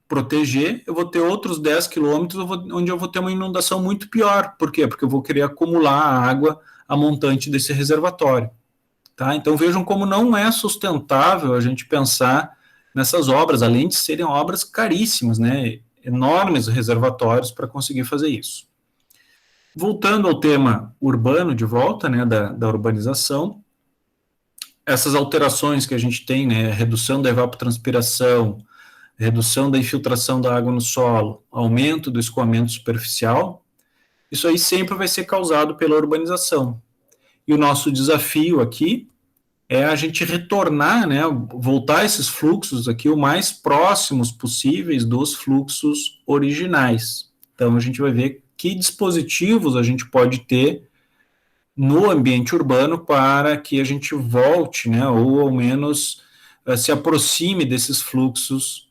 proteger, eu vou ter outros 10 quilômetros onde eu vou ter uma inundação muito pior. Por quê? Porque eu vou querer acumular a água a montante desse reservatório. Tá? Então vejam como não é sustentável a gente pensar nessas obras, além de serem obras caríssimas, né? Enormes reservatórios para conseguir fazer isso. Voltando ao tema urbano de volta, né, da urbanização, essas alterações que a gente tem, né, redução da evapotranspiração, redução da infiltração da água no solo, aumento do escoamento superficial, isso aí sempre vai ser causado pela urbanização. E o nosso desafio aqui é a gente retornar, né, voltar esses fluxos aqui o mais próximos possíveis dos fluxos originais. Então, a gente vai ver que dispositivos a gente pode ter no ambiente urbano para que a gente volte, né, ou ao menos se aproxime desses fluxos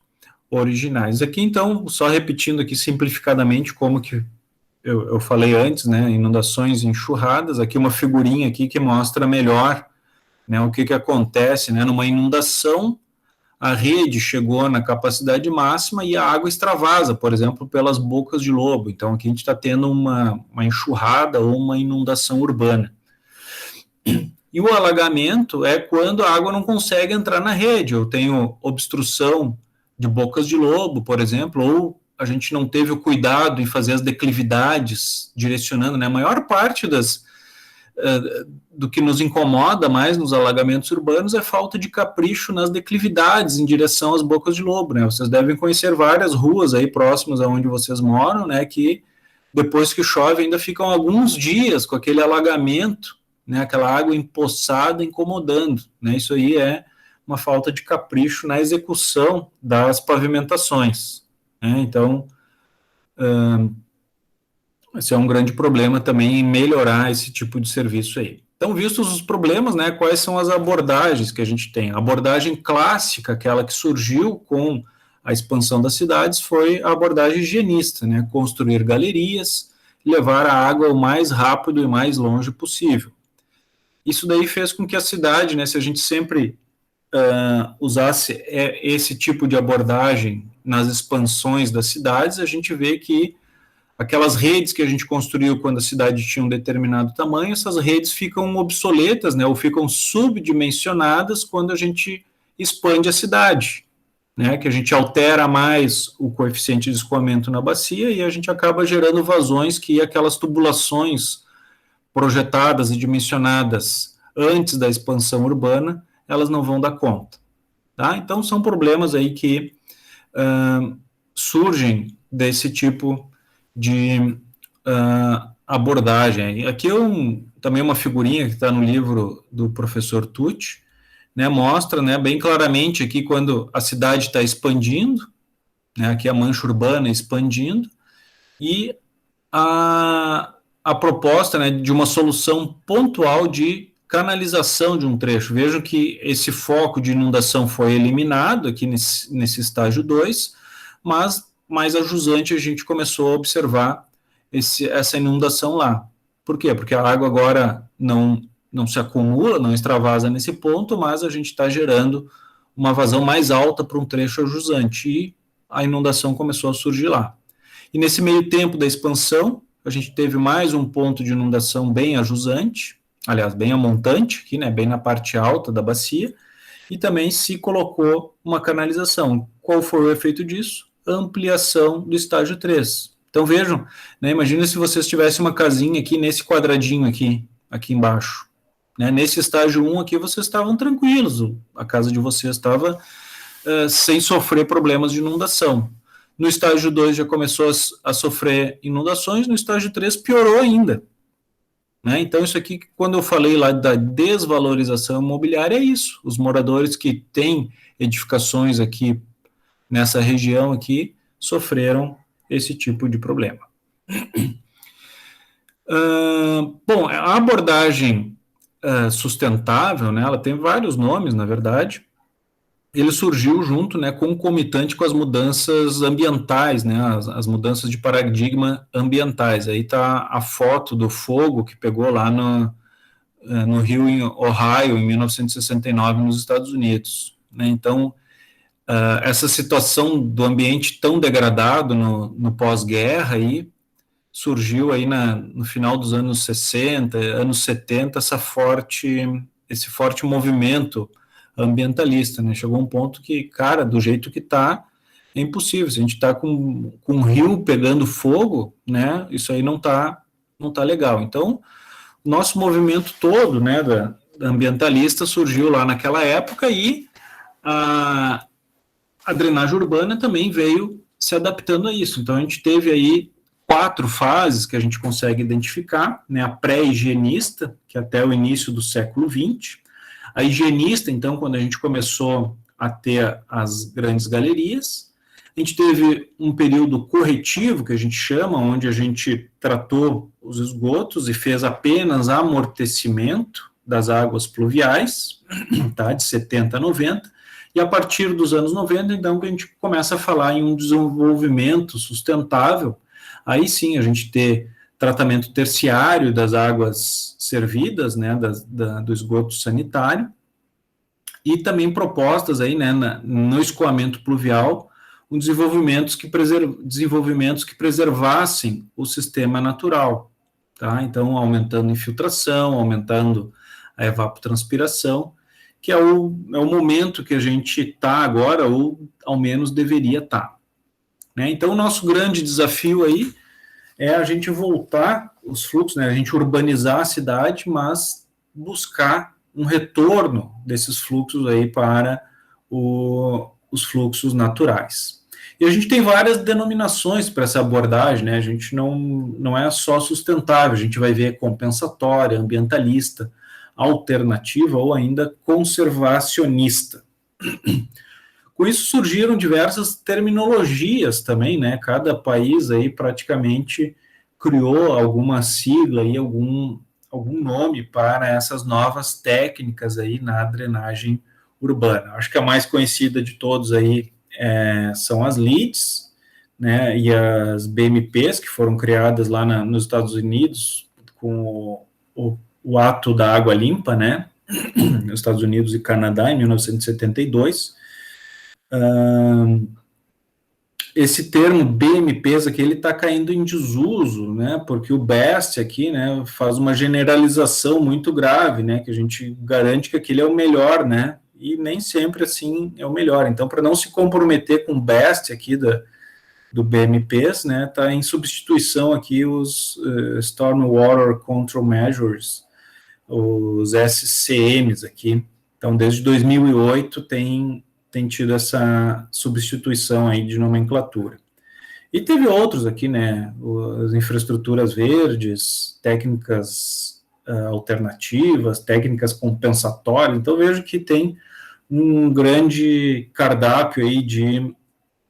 originais. Aqui, então, só repetindo aqui simplificadamente como que eu falei antes, né, inundações e enxurradas, aqui uma figurinha aqui que mostra melhor, né, o que acontece, né, numa inundação, a rede chegou na capacidade máxima e a água extravasa, por exemplo, pelas bocas de lobo. Então, aqui a gente está tendo uma enxurrada ou uma inundação urbana. E o alagamento é quando a água não consegue entrar na rede. Eu tenho obstrução de bocas de lobo, por exemplo, ou a gente não teve o cuidado em fazer as declividades, direcionando, né, a maior parte do que nos incomoda mais nos alagamentos urbanos é falta de capricho nas declividades em direção às bocas de lobo, né? Vocês devem conhecer várias ruas aí próximas aonde vocês moram, né, que depois que chove ainda ficam alguns dias com aquele alagamento, né, aquela água empoçada incomodando, né? Isso aí é uma falta de capricho na execução das pavimentações, né? Então, esse é um grande problema também em melhorar esse tipo de serviço aí. Então, vistos os problemas, né, quais são as abordagens que a gente tem? A abordagem clássica, aquela que surgiu com a expansão das cidades, foi a abordagem higienista, né, construir galerias, levar a água o mais rápido e mais longe possível. Isso daí fez com que a cidade, né, se a gente sempre usasse esse tipo de abordagem nas expansões das cidades, a gente vê que aquelas redes que a gente construiu quando a cidade tinha um determinado tamanho, essas redes ficam obsoletas, né, ou ficam subdimensionadas quando a gente expande a cidade, né, que a gente altera mais o coeficiente de escoamento na bacia e a gente acaba gerando vazões que aquelas tubulações projetadas e dimensionadas antes da expansão urbana, elas não vão dar conta. Tá? Então, são problemas aí que surgem desse tipo de abordagem. Aqui também uma figurinha que está no livro do professor Tucci, né, mostra, né, bem claramente aqui quando a cidade está expandindo, né, aqui a mancha urbana expandindo, e a proposta, né, de uma solução pontual de canalização de um trecho. Vejam que esse foco de inundação foi eliminado aqui nesse estágio 2, mas mais a jusante a gente começou a observar essa inundação lá. Por quê? Porque a água agora não se acumula, não extravasa nesse ponto, mas a gente está gerando uma vazão mais alta para um trecho ajusante e a inundação começou a surgir lá. E nesse meio tempo da expansão, a gente teve mais um ponto de inundação bem ajusante, aliás, bem amontante, aqui, né, bem na parte alta da bacia, e também se colocou uma canalização. Qual foi o efeito disso? Ampliação do estágio 3. Então vejam, né, imagina se vocês tivessem uma casinha aqui nesse quadradinho aqui embaixo. Né, nesse estágio 1 aqui vocês estavam tranquilos, a casa de vocês estava sem sofrer problemas de inundação. No estágio 2 já começou a sofrer inundações, no estágio 3 piorou ainda. Né? Então isso aqui, quando eu falei lá da desvalorização imobiliária, é isso. Os moradores que têm edificações aqui nessa região aqui sofreram esse tipo de problema. Bom, a abordagem sustentável, né, ela tem vários nomes, na verdade. Ele surgiu junto, né, concomitante com as mudanças ambientais, né, as mudanças de paradigma ambientais. Aí está a foto do fogo que pegou lá no rio em Ohio, em 1969, nos Estados Unidos. Né? Então, essa situação do ambiente tão degradado no pós-guerra aí, surgiu aí no final dos anos 60, anos 70, essa forte esse forte movimento ambientalista, né? Chegou um ponto que, cara, do jeito que está, é impossível. Se a gente está com um rio pegando fogo, né? Isso aí não tá legal. Então, nosso movimento todo, né, da ambientalista surgiu lá naquela época e a drenagem urbana também veio se adaptando a isso. Então, a gente teve aí 4 fases que a gente consegue identificar, né? A pré-higienista, que é até o início do século XX, a higienista, então, quando a gente começou a ter as grandes galerias, a gente teve um período corretivo, que a gente chama, onde a gente tratou os esgotos e fez apenas amortecimento das águas pluviais, tá, de 70 a 90, e a partir dos anos 90, então, que a gente começa a falar em um desenvolvimento sustentável, aí sim a gente ter tratamento terciário das águas servidas, né, do esgoto sanitário, e também propostas aí, né, no escoamento pluvial, desenvolvimentos que preservassem o sistema natural, tá? Então, aumentando a infiltração, aumentando a evapotranspiração, que é o momento que a gente está agora, ou ao menos deveria estar, né? Então, o nosso grande desafio aí é a gente voltar os fluxos, né? A gente urbanizar a cidade, mas buscar um retorno desses fluxos aí para os fluxos naturais. E a gente tem várias denominações para essa abordagem, né? A gente não é só sustentável, a gente vai ver compensatória, ambientalista, alternativa ou ainda conservacionista. Com isso surgiram diversas terminologias também, né? Cada país aí praticamente criou alguma sigla e algum nome para essas novas técnicas aí na drenagem urbana. Acho que a mais conhecida de todos aí são as LEEDs, né, e as BMPs, que foram criadas lá nos Estados Unidos com o Ato da Água Limpa, né, nos Estados Unidos e Canadá, em 1972. Esse termo BMPs aqui, ele está caindo em desuso, né, porque o BEST aqui, né, faz uma generalização muito grave, né, que a gente garante que aquele é o melhor, né, e nem sempre assim é o melhor. Então, para não se comprometer com o BEST aqui do BMPs, né, está em substituição aqui os Stormwater Control Measures, os SCMs aqui. Então, desde 2008 tem tido essa substituição aí de nomenclatura. E teve outros aqui, né, as infraestruturas verdes, técnicas alternativas, técnicas compensatórias. Então, vejo que tem um grande cardápio aí de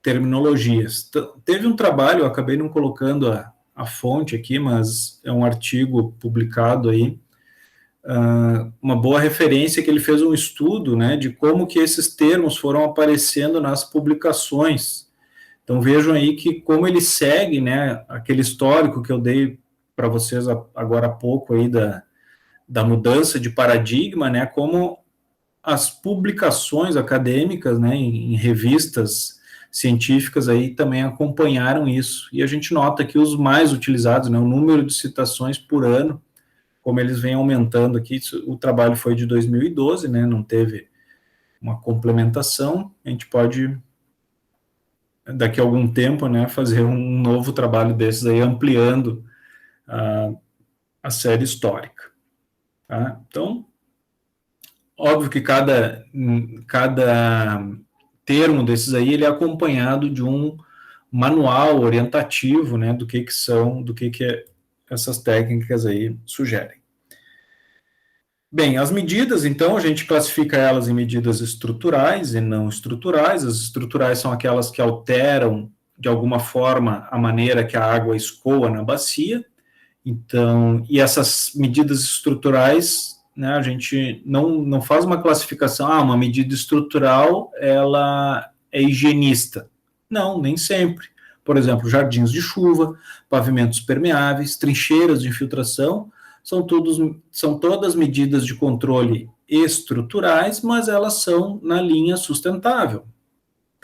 terminologias. Teve um trabalho, eu acabei não colocando a fonte aqui, mas é um artigo publicado aí, uma boa referência, que ele fez um estudo, né, de como que esses termos foram aparecendo nas publicações. Então, vejam aí que como ele segue, né, aquele histórico que eu dei para vocês agora há pouco aí da mudança de paradigma, né, como as publicações acadêmicas, né, em revistas científicas aí também acompanharam isso. E a gente nota que os mais utilizados, né, o número de citações por ano, como eles vêm aumentando aqui, o trabalho foi de 2012, né, não teve uma complementação, a gente pode, daqui a algum tempo, né, fazer um novo trabalho desses aí, ampliando a série histórica. Tá? Então, óbvio que cada termo desses aí, ele é acompanhado de um manual orientativo, né, do que essas técnicas aí sugerem. Bem, as medidas, então, a gente classifica elas em medidas estruturais e não estruturais. As estruturais são aquelas que alteram, de alguma forma, a maneira que a água escoa na bacia. Então, e essas medidas estruturais, né, a gente não faz uma classificação, uma medida estrutural, ela é higienista. Não, nem sempre. Por exemplo, jardins de chuva, pavimentos permeáveis, trincheiras de infiltração, são todas medidas de controle estruturais, mas elas são na linha sustentável.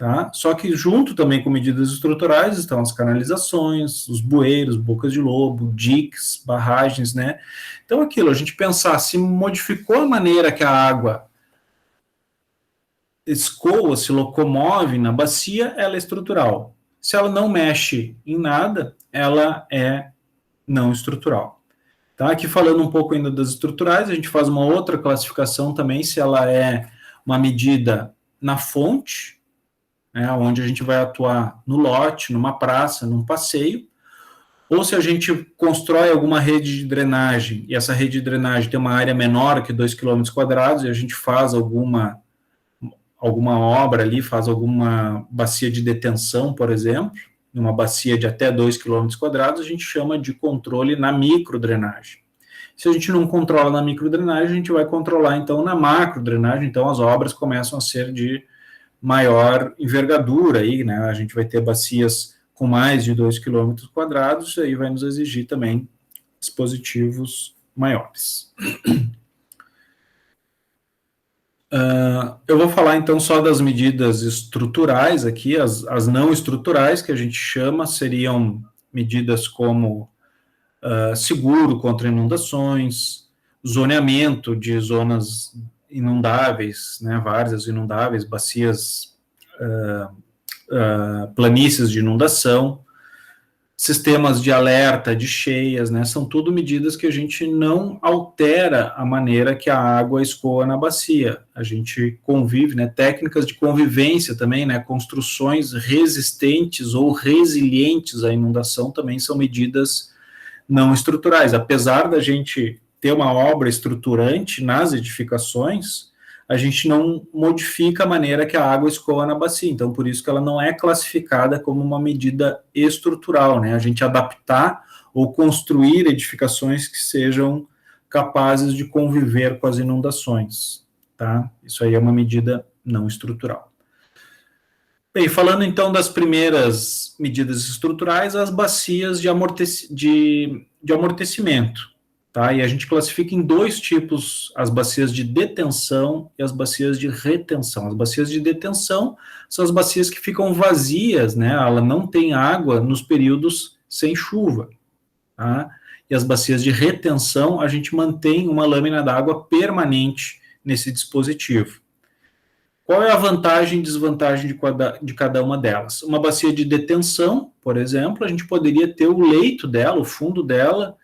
tá? Só que junto também com medidas estruturais estão as canalizações, os bueiros, bocas de lobo, diques, barragens, né? Então aquilo, a gente pensar, se modificou a maneira que a água escoa, se locomove na bacia, ela é estrutural. Se ela não mexe em nada, ela é não estrutural. Tá? Aqui falando um pouco ainda das estruturais, a gente faz uma outra classificação também, se ela é uma medida na fonte, né, onde a gente vai atuar no lote, numa praça, num passeio, ou se a gente constrói alguma rede de drenagem, e essa rede de drenagem tem uma área menor que 2 km², e a gente faz alguma obra ali, faz alguma bacia de detenção, por exemplo, numa bacia de até 2 km², a gente chama de controle na microdrenagem. Se a gente não controla na microdrenagem, a gente vai controlar, então, na macrodrenagem, então as obras começam a ser de maior envergadura, aí, né? A gente vai ter bacias com mais de 2 km², e aí vai nos exigir também dispositivos maiores. Eu vou falar então só das medidas estruturais aqui, as não estruturais, que a gente chama, seriam medidas como seguro contra inundações, zoneamento de zonas inundáveis, né, várzeas inundáveis, bacias, planícies de inundação, sistemas de alerta de cheias, né, são tudo medidas que a gente não altera a maneira que a água escoa na bacia, a gente convive, né, técnicas de convivência também, né, construções resistentes ou resilientes à inundação também são medidas não estruturais, apesar da gente ter uma obra estruturante nas edificações, a gente não modifica a maneira que a água escoa na bacia, então por isso que ela não é classificada como uma medida estrutural, né, a gente adaptar ou construir edificações que sejam capazes de conviver com as inundações, tá? Isso aí é uma medida não estrutural. Bem, falando então das primeiras medidas estruturais, as bacias de amortecimento. Tá? E a gente classifica em dois tipos as bacias de detenção e as bacias de retenção. As bacias de detenção são as bacias que ficam vazias, né? Ela não tem água nos períodos sem chuva. Tá? E as bacias de retenção, a gente mantém uma lâmina d'água permanente nesse dispositivo. Qual é a vantagem e desvantagem de cada uma delas? Uma bacia de detenção, por exemplo, a gente poderia ter o leito dela, o fundo dela,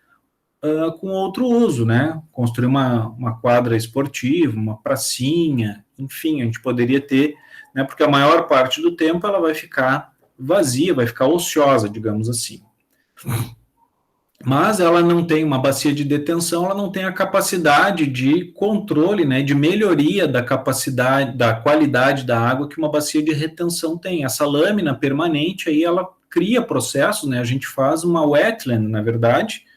com outro uso, né? Construir uma quadra esportiva, uma pracinha, enfim, a gente poderia ter, né? Porque a maior parte do tempo ela vai ficar vazia, vai ficar ociosa, digamos assim. Mas ela não tem uma bacia de detenção, ela não tem a capacidade de controle, né? De melhoria da capacidade, da qualidade da água que uma bacia de retenção tem. Essa lâmina permanente aí ela cria processos, né? A gente faz uma wetland, na verdade,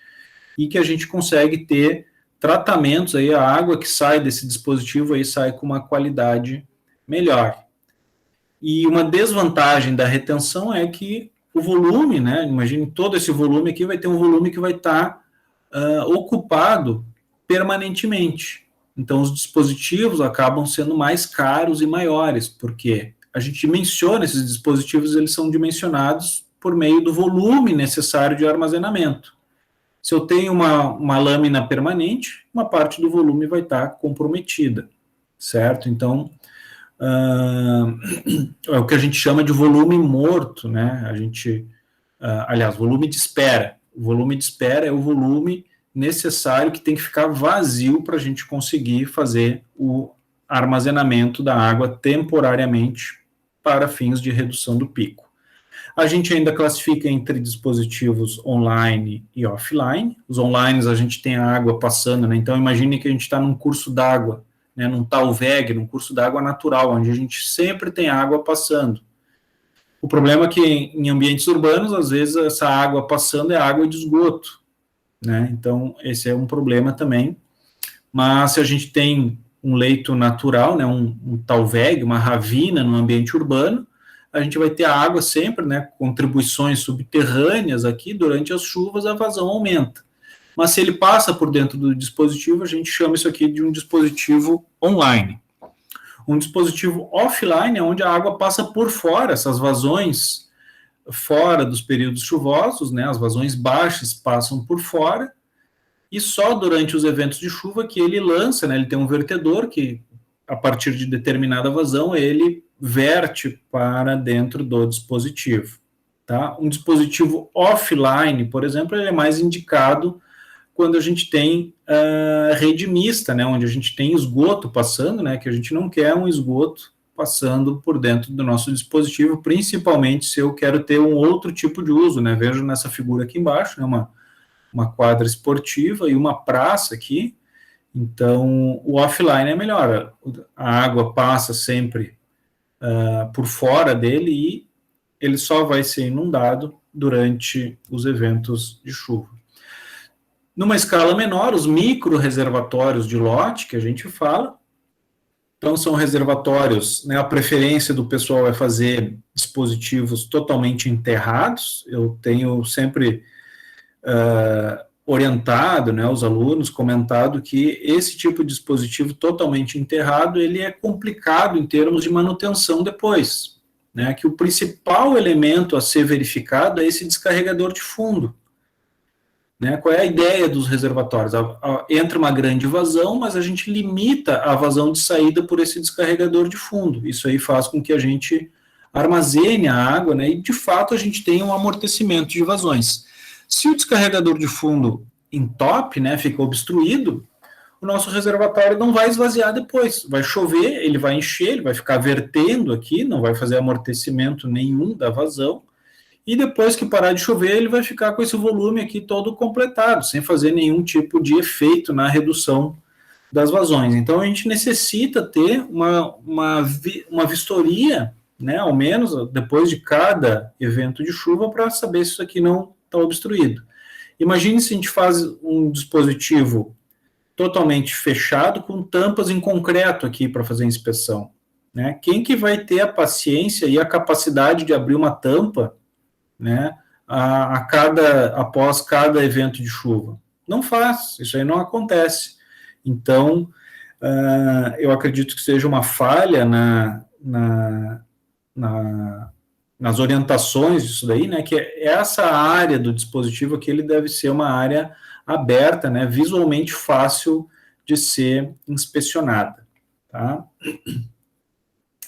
e que a gente consegue ter tratamentos aí, a água que sai desse dispositivo aí sai com uma qualidade melhor. E uma desvantagem da retenção é que o volume, né, imagine todo esse volume aqui, vai ter um volume que vai estar ocupado permanentemente. Então, os dispositivos acabam sendo mais caros e maiores, porque a gente menciona esses dispositivos, eles são dimensionados por meio do volume necessário de armazenamento. Se eu tenho uma lâmina permanente, uma parte do volume vai estar comprometida, certo? Então, é o que a gente chama de volume morto, né? Aliás, volume de espera. O volume de espera é o volume necessário que tem que ficar vazio para a gente conseguir fazer o armazenamento da água temporariamente para fins de redução do pico. A gente ainda classifica entre dispositivos online e offline. Os online a gente tem a água passando, né? Então imagine que a gente está num curso d'água, né? Num Talveg, num curso d'água natural, onde a gente sempre tem água passando. O problema é que em ambientes urbanos, às vezes, essa água passando é água de esgoto, né? Então esse é um problema também. Mas se a gente tem um leito natural, né? Um Talveg, uma ravina no ambiente urbano, a gente vai ter a água sempre, né, contribuições subterrâneas aqui, durante as chuvas a vazão aumenta. Mas se ele passa por dentro do dispositivo, a gente chama isso aqui de um dispositivo online. Um dispositivo offline é onde a água passa por fora, essas vazões fora dos períodos chuvosos, né, as vazões baixas passam por fora, e só durante os eventos de chuva que ele lança, né, ele tem um vertedor que, a partir de determinada vazão, ele verte para dentro do dispositivo. Tá? Um dispositivo offline, por exemplo, ele é mais indicado quando a gente tem rede mista, né, onde a gente tem esgoto passando, né, que a gente não quer um esgoto passando por dentro do nosso dispositivo, principalmente se eu quero ter um outro tipo de uso, né, vejo nessa figura aqui embaixo, né, uma quadra esportiva e uma praça aqui, então o offline é melhor, a água passa sempre por fora dele e ele só vai ser inundado durante os eventos de chuva. Numa escala menor, os micro reservatórios de lote, que a gente fala, então são reservatórios, né, a preferência do pessoal é fazer dispositivos totalmente enterrados, eu tenho sempre orientado, né, os alunos, comentado que esse tipo de dispositivo totalmente enterrado, ele é complicado em termos de manutenção depois, né, que o principal elemento a ser verificado é esse descarregador de fundo. Né, qual é a ideia dos reservatórios? Entra uma grande vazão, mas a gente limita a vazão de saída por esse descarregador de fundo. Isso aí faz com que a gente armazene a água, né, e de fato a gente tenha um amortecimento de vazões. Se o descarregador de fundo entope, né, fica obstruído, o nosso reservatório não vai esvaziar depois. Vai chover, ele vai encher, ele vai ficar vertendo aqui, não vai fazer amortecimento nenhum da vazão, e depois que parar de chover, ele vai ficar com esse volume aqui todo completado, sem fazer nenhum tipo de efeito na redução das vazões. Então, a gente necessita ter uma vistoria, né, ao menos depois de cada evento de chuva, para saber se isso aqui não está obstruído. Imagine se a gente faz um dispositivo totalmente fechado, com tampas em concreto aqui para fazer a inspeção. Né? Quem que vai ter a paciência e a capacidade de abrir uma tampa, né, após cada evento de chuva? Não faz, isso aí não acontece. Então, eu acredito que seja uma falha nas orientações disso daí, né, que essa área do dispositivo aqui, ele deve ser uma área aberta, né, visualmente fácil de ser inspecionada, tá?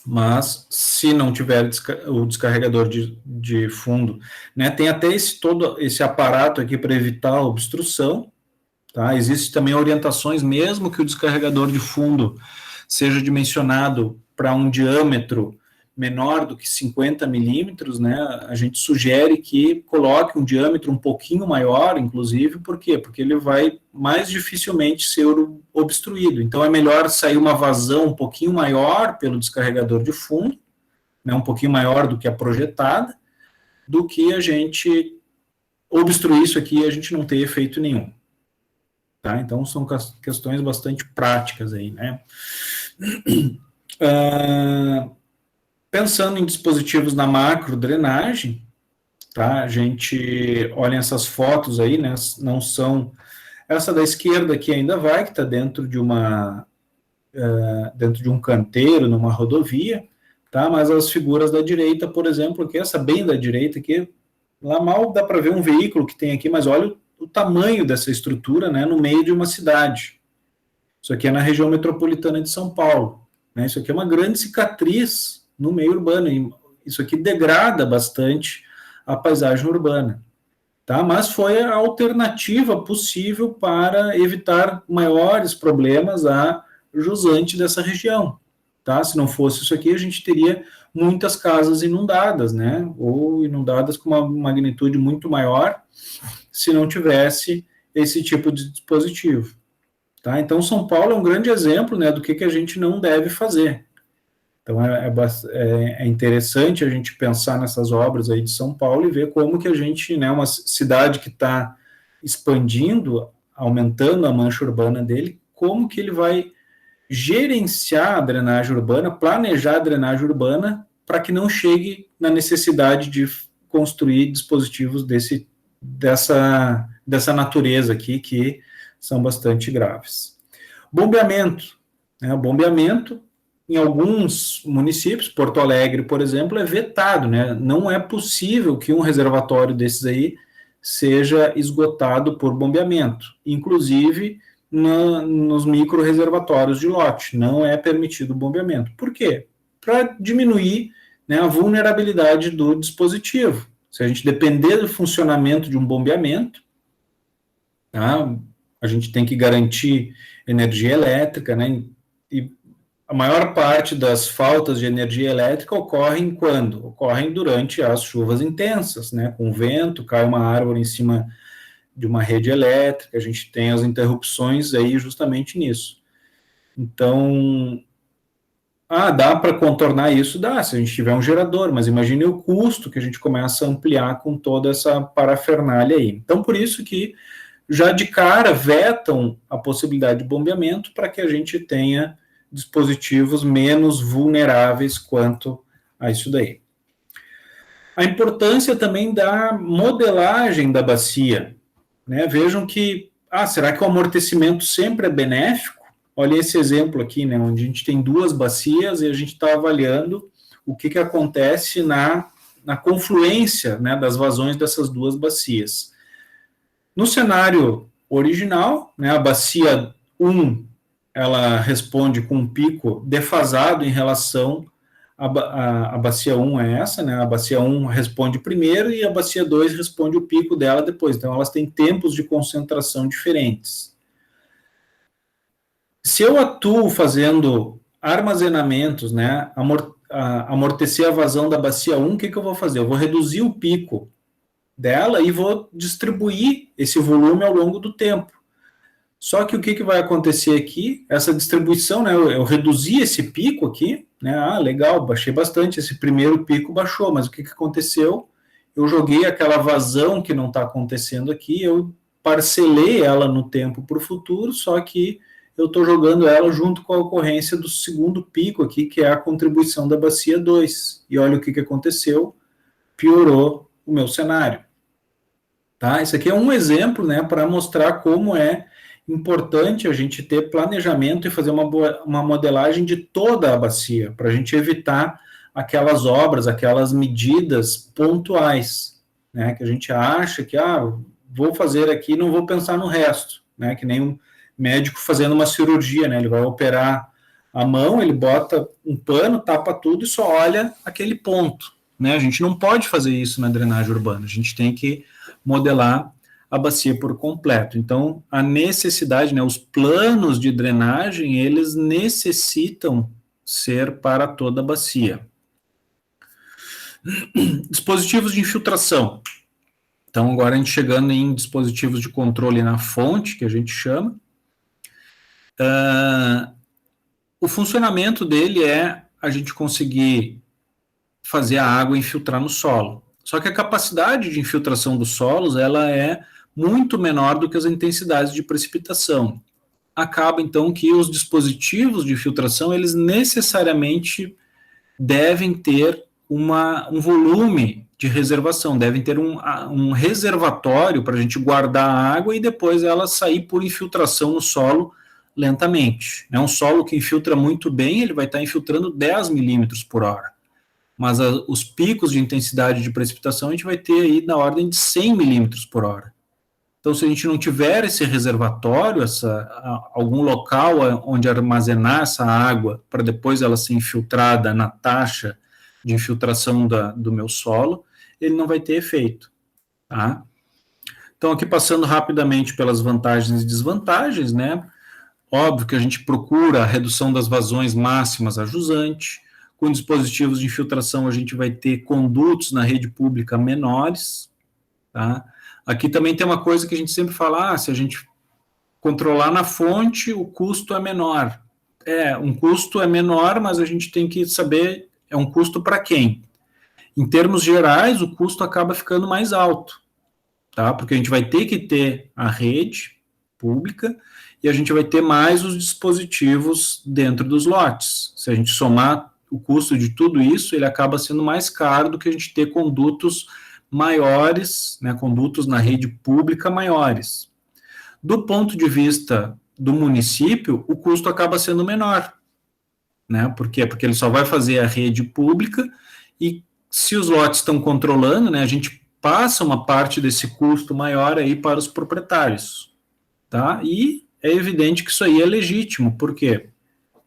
Mas, se não tiver o descarregador de fundo, né, tem até todo esse aparato aqui para evitar a obstrução, tá? Existem também orientações, mesmo que o descarregador de fundo seja dimensionado para um diâmetro menor do que 50 milímetros, né, a gente sugere que coloque um diâmetro um pouquinho maior, inclusive, por quê? Porque ele vai mais dificilmente ser obstruído. Então, é melhor sair uma vazão um pouquinho maior pelo descarregador de fundo, né, um pouquinho maior do que a projetada, do que a gente obstruir isso aqui e a gente não ter efeito nenhum. Tá? Então, são questões bastante práticas aí, né? Pensando em dispositivos na macro drenagem, tá? A gente olha essas fotos aí, né? Não são, essa da esquerda aqui ainda vai, que está dentro de dentro de um canteiro, numa rodovia, tá? Mas as figuras da direita, por exemplo, aqui, essa bem da direita aqui, lá mal dá para ver um veículo que tem aqui, mas olha o tamanho dessa estrutura, né? No meio de uma cidade. Isso aqui é na região metropolitana de São Paulo, né? Isso aqui é uma grande cicatriz no meio urbano, e isso aqui degrada bastante a paisagem urbana, tá? Mas foi a alternativa possível para evitar maiores problemas a jusante dessa região, tá? Se não fosse isso aqui, a gente teria muitas casas inundadas, né? Ou inundadas com uma magnitude muito maior, se não tivesse esse tipo de dispositivo, tá? Então, São Paulo é um grande exemplo, né, do que a gente não deve fazer. Então, é interessante a gente pensar nessas obras aí de São Paulo e ver como que a gente, né, uma cidade que está expandindo, aumentando a mancha urbana dele, como que ele vai gerenciar a drenagem urbana, planejar a drenagem urbana, para que não chegue na necessidade de construir dispositivos dessa natureza aqui, que são bastante graves. Bombeamento, né, o bombeamento em alguns municípios, Porto Alegre, por exemplo, é vetado, né? Não é possível que um reservatório desses aí seja esgotado por bombeamento. Inclusive, nos micro-reservatórios de lote, não é permitido bombeamento. Por quê? Para diminuir, né, a vulnerabilidade do dispositivo. Se a gente depender do funcionamento de um bombeamento, tá, a gente tem que garantir energia elétrica, né? E a maior parte das faltas de energia elétrica ocorrem quando? Ocorrem durante as chuvas intensas, né? Com vento, cai uma árvore em cima de uma rede elétrica, a gente tem as interrupções aí justamente nisso. Então, dá para contornar isso? Dá, se a gente tiver um gerador, mas imagine o custo que a gente começa a ampliar com toda essa parafernália aí. Então, por isso que já de cara vetam a possibilidade de bombeamento para que a gente tenha dispositivos menos vulneráveis quanto a isso daí. A importância também da modelagem da bacia, né? Vejam que, será que o amortecimento sempre é benéfico? Olha esse exemplo aqui, né, onde a gente tem duas bacias e a gente está avaliando o que acontece na confluência, né, das vazões dessas duas bacias. No cenário original, né, a bacia 1, ela responde com um pico defasado em relação à bacia 1 é essa, né, a bacia 1 responde primeiro e a bacia 2 responde o pico dela depois, então elas têm tempos de concentração diferentes. Se eu atuo fazendo armazenamentos, né, amortecer a vazão da bacia 1, o que eu vou fazer? Eu vou reduzir o pico dela e vou distribuir esse volume ao longo do tempo. Só que o que vai acontecer aqui? Essa distribuição, né, eu reduzi esse pico aqui, né, legal, baixei bastante, esse primeiro pico baixou, mas o que aconteceu? Eu joguei aquela vazão que não está acontecendo aqui, eu parcelei ela no tempo para o futuro, só que eu estou jogando ela junto com a ocorrência do segundo pico aqui, que é a contribuição da bacia 2. E olha o que aconteceu, piorou o meu cenário. Tá? Esse aqui é um exemplo, né, para mostrar como é importante a gente ter planejamento e fazer uma modelagem de toda a bacia, para a gente evitar aquelas obras, aquelas medidas pontuais, né, que a gente acha que, vou fazer aqui, não vou pensar no resto, né, que nem um médico fazendo uma cirurgia, né, ele vai operar a mão, ele bota um pano, tapa tudo e só olha aquele ponto, né, a gente não pode fazer isso na drenagem urbana, a gente tem que modelar a bacia por completo. Então, a necessidade, né, os planos de drenagem, eles necessitam ser para toda a bacia. Dispositivos de infiltração. Então, agora a gente chegando em dispositivos de controle na fonte, que a gente chama. O funcionamento dele é a gente conseguir fazer a água infiltrar no solo. Só que a capacidade de infiltração dos solos, ela é muito menor do que as intensidades de precipitação. Acaba, então, que os dispositivos de filtração, eles necessariamente devem ter um volume de reservação, devem ter um reservatório para a gente guardar a água e depois ela sair por infiltração no solo lentamente. É um solo que infiltra muito bem, ele vai estar infiltrando 10 milímetros por hora. Mas os picos de intensidade de precipitação a gente vai ter aí na ordem de 100 milímetros por hora. Então, se a gente não tiver esse reservatório, algum local onde armazenar essa água para depois ela ser infiltrada na taxa de infiltração do meu solo, ele não vai ter efeito. Tá? Então, aqui passando rapidamente pelas vantagens e desvantagens, né? Óbvio que a gente procura a redução das vazões máximas a jusante. Com dispositivos de infiltração, a gente vai ter condutos na rede pública menores. Tá? Aqui também tem uma coisa que a gente sempre fala, se a gente controlar na fonte, o custo é menor. Um custo é menor, mas a gente tem que saber, é um custo para quem? Em termos gerais, o custo acaba ficando mais alto, tá? Porque a gente vai ter que ter a rede pública e a gente vai ter mais os dispositivos dentro dos lotes. Se a gente somar o custo de tudo isso, ele acaba sendo mais caro do que a gente ter condutos maiores, né, condutos na rede pública maiores. Do ponto de vista do município, o custo acaba sendo menor, né? Por quê? Porque ele só vai fazer a rede pública e se os lotes estão controlando, né, a gente passa uma parte desse custo maior aí para os proprietários, tá? E é evidente que isso aí é legítimo, por quê?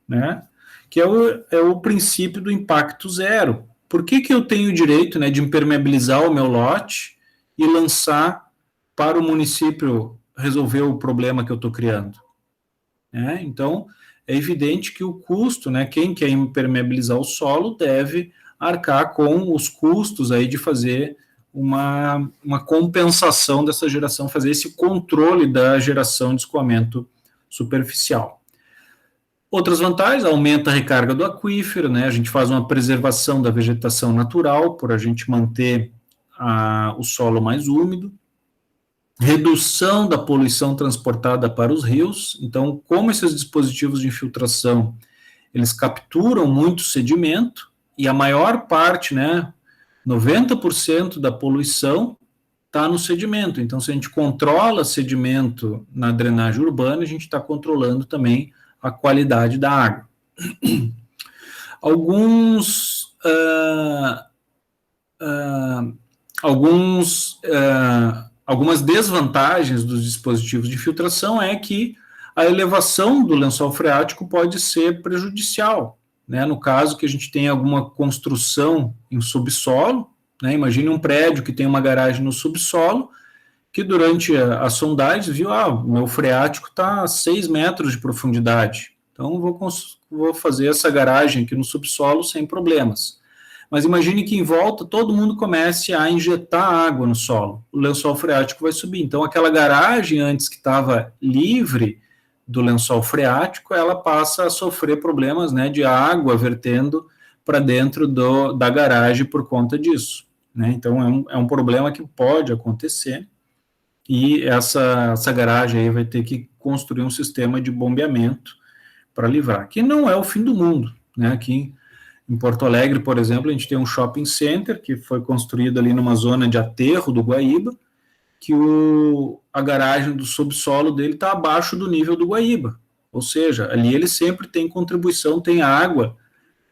Né? Que é o princípio do impacto zero. Por que eu tenho o direito, né, de impermeabilizar o meu lote e lançar para o município resolver o problema que eu estou criando? Então, é evidente que o custo, né, quem quer impermeabilizar o solo deve arcar com os custos aí de fazer uma compensação dessa geração, fazer esse controle da geração de escoamento superficial. Outras vantagens, aumenta a recarga do aquífero, né? A gente faz uma preservação da vegetação natural, por a gente manter o solo mais úmido. Redução da poluição transportada para os rios. Então, como esses dispositivos de infiltração, eles capturam muito sedimento, e a maior parte, né, 90% da poluição está no sedimento. Então, se a gente controla sedimento na drenagem urbana, a gente está controlando também a qualidade da água. Algumas desvantagens dos dispositivos de filtração é que a elevação do lençol freático pode ser prejudicial, né? No caso que a gente tem alguma construção em subsolo, né? Imagine um prédio que tem uma garagem no subsolo, que durante a sondagem viu, meu freático está a 6 metros de profundidade, então vou fazer essa garagem aqui no subsolo sem problemas. Mas imagine que em volta todo mundo comece a injetar água no solo, o lençol freático vai subir. Então aquela garagem antes que estava livre do lençol freático, ela passa a sofrer problemas, né, de água vertendo para dentro da garagem por conta disso, né? Então é um problema que pode acontecer. E essa garagem aí vai ter que construir um sistema de bombeamento para livrar, que não é o fim do mundo, né? Aqui em Porto Alegre, por exemplo, a gente tem um shopping center que foi construído ali numa zona de aterro do Guaíba, que a garagem do subsolo dele está abaixo do nível do Guaíba, ou seja, ali ele sempre tem contribuição, tem água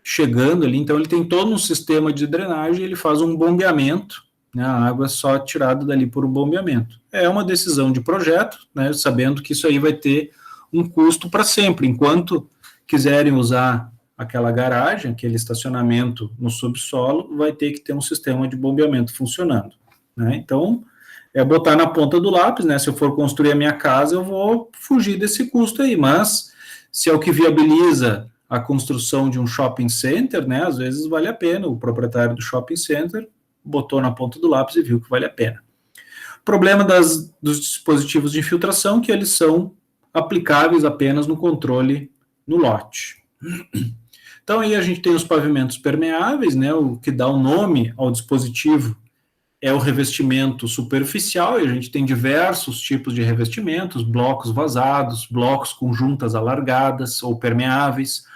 chegando ali, então ele tem todo um sistema de drenagem, ele faz um bombeamento, né, a água é só tirada dali por um bombeamento. É uma decisão de projeto, né, sabendo que isso aí vai ter um custo para sempre, enquanto quiserem usar aquela garagem, aquele estacionamento no subsolo, vai ter que ter um sistema de bombeamento funcionando, né? Então, é botar na ponta do lápis, né? Se eu for construir a minha casa, eu vou fugir desse custo aí, mas se é o que viabiliza a construção de um shopping center, né? Às vezes vale a pena, o proprietário do shopping center botou na ponta do lápis e viu que vale a pena. Problema dos dispositivos de infiltração, que eles são aplicáveis apenas no controle no lote. Então, aí a gente tem os pavimentos permeáveis, né, o que dá o nome ao dispositivo é o revestimento superficial, e a gente tem diversos tipos de revestimentos, blocos vazados, blocos com juntas alargadas ou permeáveis,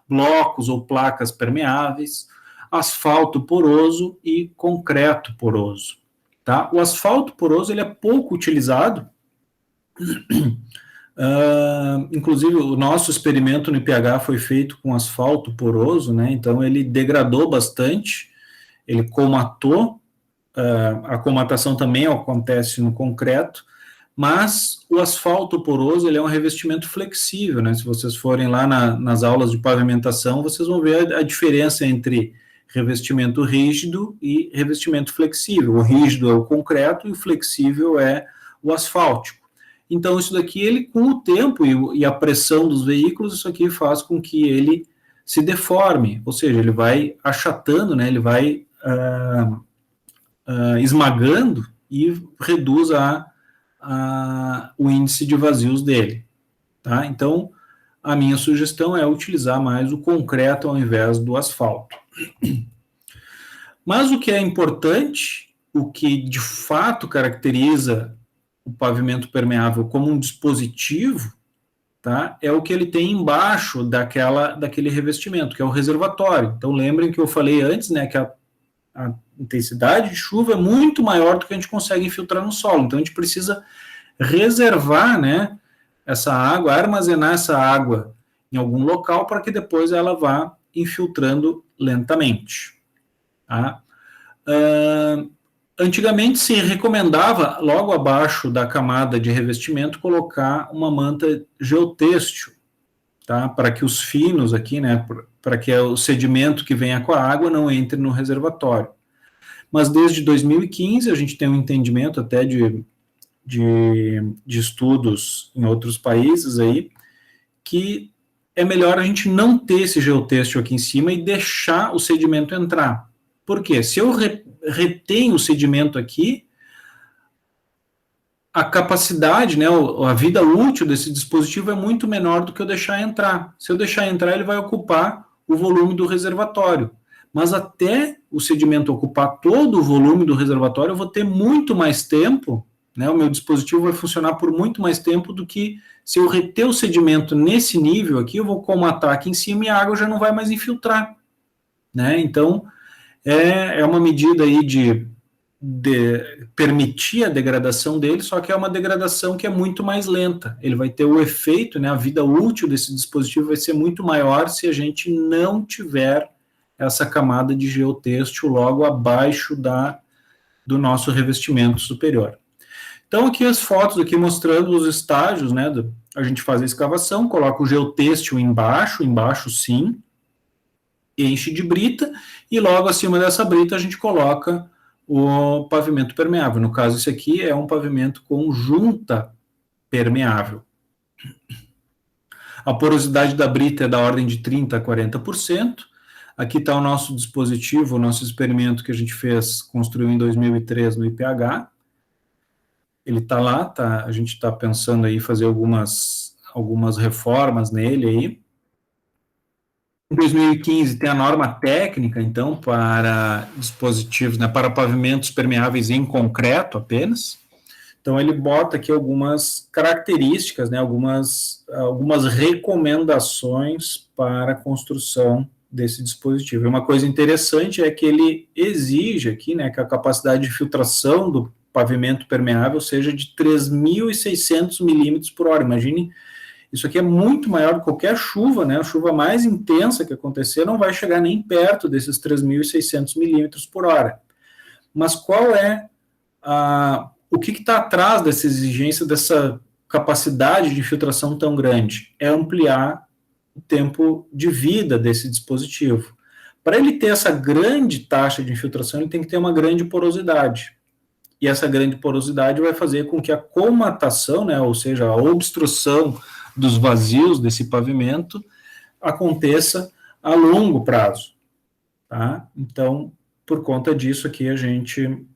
blocos ou placas permeáveis, asfalto poroso e concreto poroso. Tá? O asfalto poroso ele é pouco utilizado, inclusive o nosso experimento no IPH foi feito com asfalto poroso, né? Então ele degradou bastante, ele comatou, a comatação também acontece no concreto, mas o asfalto poroso ele é um revestimento flexível, né? Se vocês forem lá nas aulas de pavimentação, vocês vão ver a diferença entre revestimento rígido e revestimento flexível. O rígido é o concreto e o flexível é o asfáltico. Então, isso daqui, ele, com o tempo e a pressão dos veículos, isso aqui faz com que ele se deforme, ou seja, ele vai achatando, né, ele vai esmagando e reduz o índice de vazios dele. Tá? Então, a minha sugestão é utilizar mais o concreto ao invés do asfalto. Mas o que é importante, o que de fato caracteriza o pavimento permeável como um dispositivo, tá, é o que ele tem embaixo daquele revestimento, que é o reservatório. Então, lembrem que eu falei antes, né, que a intensidade de chuva é muito maior do que a gente consegue infiltrar no solo. Então, a gente precisa reservar, né, essa água, armazenar essa água em algum local para que depois ela vá infiltrando lentamente. Tá? Antigamente se recomendava, logo abaixo da camada de revestimento, colocar uma manta geotêxtil, tá? Para que os finos aqui, né, para que o sedimento que venha com a água não entre no reservatório. Mas desde 2015 a gente tem um entendimento até de estudos em outros países aí, que é melhor a gente não ter esse geotêxtil aqui em cima e deixar o sedimento entrar. Por quê? Se eu retenho o sedimento aqui, a capacidade, né, a vida útil desse dispositivo é muito menor do que eu deixar entrar. Se eu deixar entrar, ele vai ocupar o volume do reservatório. Mas até o sedimento ocupar todo o volume do reservatório, eu vou ter muito mais tempo, né, o meu dispositivo vai funcionar por muito mais tempo do que se eu reter o sedimento nesse nível aqui, eu vou comatar aqui em cima e a água já não vai mais infiltrar. Né? Então, é uma medida aí de permitir a degradação dele, só que é uma degradação que é muito mais lenta. Ele vai ter o efeito, né, a vida útil desse dispositivo vai ser muito maior se a gente não tiver essa camada de geotêxtil logo abaixo do nosso revestimento superior. Então, aqui as fotos aqui mostrando os estágios, né, a gente faz a escavação, coloca o geotêxtil embaixo sim, enche de brita, e logo acima dessa brita a gente coloca o pavimento permeável. No caso, esse aqui é um pavimento com junta permeável. A porosidade da brita é da ordem de 30% a 40%. Aqui está o nosso dispositivo, o nosso experimento que a gente fez, construiu em 2003 no IPH. Ele está lá, a gente está pensando aí fazer algumas reformas nele aí. Em 2015 tem a norma técnica, então, para dispositivos, né, para pavimentos permeáveis em concreto apenas. Então, ele bota aqui algumas características, né, algumas recomendações para a construção desse dispositivo. E uma coisa interessante é que ele exige aqui, né, que a capacidade de filtração do pavimento permeável seja de 3.600 milímetros por hora. Imagine, isso aqui é muito maior que qualquer chuva, né? A chuva mais intensa que acontecer não vai chegar nem perto desses 3.600 milímetros por hora. Mas qual é o que está atrás dessa exigência, dessa capacidade de infiltração tão grande? É ampliar o tempo de vida desse dispositivo. Para ele ter essa grande taxa de infiltração, ele tem que ter uma grande porosidade. E essa grande porosidade vai fazer com que a comatação, né, ou seja, a obstrução dos vazios desse pavimento aconteça a longo prazo. Tá? Então, por conta disso aqui, a gente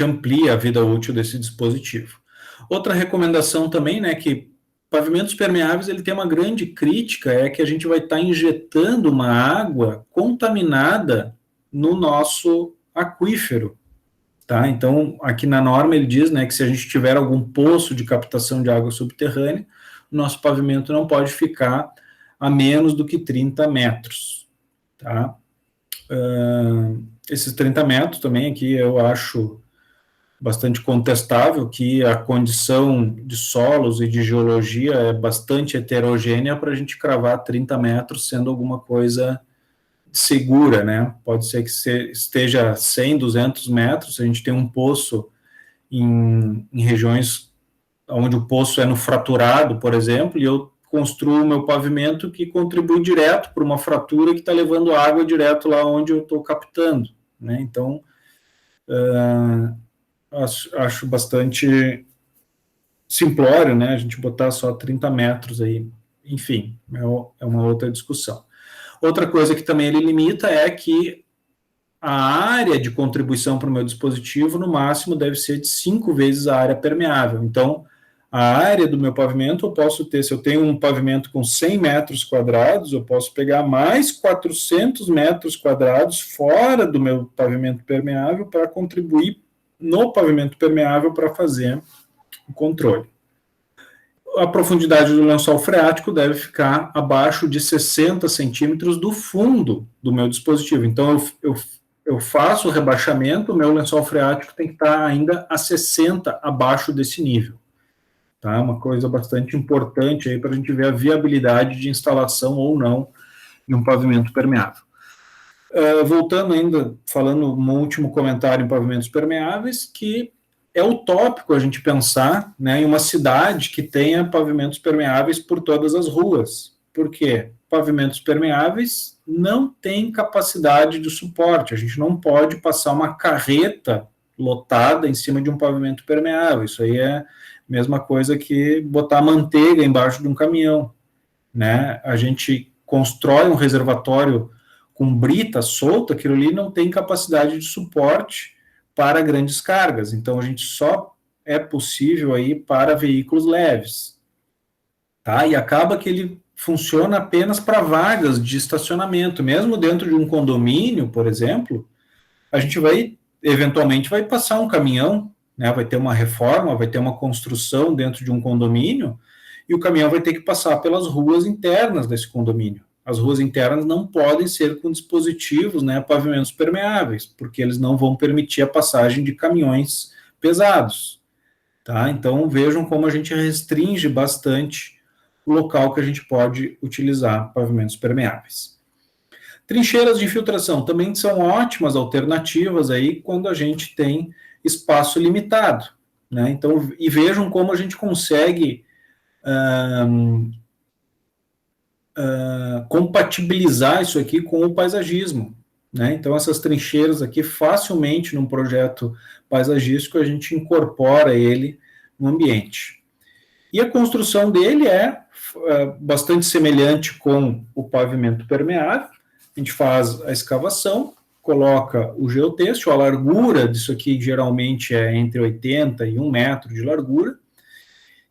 amplia a vida útil desse dispositivo. Outra recomendação também, né, que pavimentos permeáveis, ele tem uma grande crítica, é que a gente vai estar injetando uma água contaminada no nosso aquífero. Tá? Então, aqui na norma ele diz, né, que se a gente tiver algum poço de captação de água subterrânea, o nosso pavimento não pode ficar a menos do que 30 metros. Tá? Esses 30 metros também aqui eu acho bastante contestável, que a condição de solos e de geologia é bastante heterogênea para a gente cravar 30 metros sendo alguma coisa segura, né? Pode ser que esteja 100, 200 metros, se a gente tem um poço em regiões onde o poço é no fraturado, por exemplo, e eu construo o meu pavimento que contribui direto para uma fratura que está levando água direto lá onde eu estou captando, né? Então, acho bastante simplório, né, a gente botar só 30 metros aí, enfim, é uma outra discussão. Outra coisa que também ele limita é que a área de contribuição para o meu dispositivo, no máximo, deve ser de 5 vezes a área permeável. Então, a área do meu pavimento, eu posso ter, se eu tenho um pavimento com 100 metros quadrados, eu posso pegar mais 400 metros quadrados fora do meu pavimento permeável para contribuir no pavimento permeável para fazer o controle. A profundidade do lençol freático deve ficar abaixo de 60 centímetros do fundo do meu dispositivo. Então, eu faço o rebaixamento, o meu lençol freático tem que estar ainda a 60 abaixo desse nível. tá? Uma coisa bastante importante aí para a gente ver a viabilidade de instalação ou não de um pavimento permeável. Voltando ainda, falando um último comentário em pavimentos permeáveis, que é utópico a gente pensar, né, em uma cidade que tenha pavimentos permeáveis por todas as ruas. Por quê? Pavimentos permeáveis não têm capacidade de suporte. A gente não pode passar uma carreta lotada em cima de um pavimento permeável. Isso aí é a mesma coisa que botar manteiga embaixo de um caminhão, né? A gente constrói um reservatório com brita solta, aquilo ali não tem capacidade de suporte para grandes cargas. Então, a gente só é possível aí para veículos leves, tá? E acaba que ele funciona apenas para vagas de estacionamento. Mesmo dentro de um condomínio, por exemplo, a gente vai, eventualmente, vai passar um caminhão, né? Vai ter uma reforma, vai ter uma construção dentro de um condomínio, e o caminhão vai ter que passar pelas ruas internas desse condomínio. As ruas internas não podem ser com dispositivos, né, pavimentos permeáveis, porque eles não vão permitir a passagem de caminhões pesados, tá? Então, vejam como a gente restringe bastante o local que a gente pode utilizar pavimentos permeáveis. Trincheiras de infiltração também são ótimas alternativas aí quando a gente tem espaço limitado, né? Então, e vejam como a gente consegue compatibilizar isso aqui com o paisagismo, né? Então, essas trincheiras aqui, facilmente, num projeto paisagístico, a gente incorpora ele no ambiente. E a construção dele é bastante semelhante com o pavimento permeável. A gente faz a escavação, coloca o geotexto, a largura disso aqui geralmente é entre 80 e 1 metro de largura,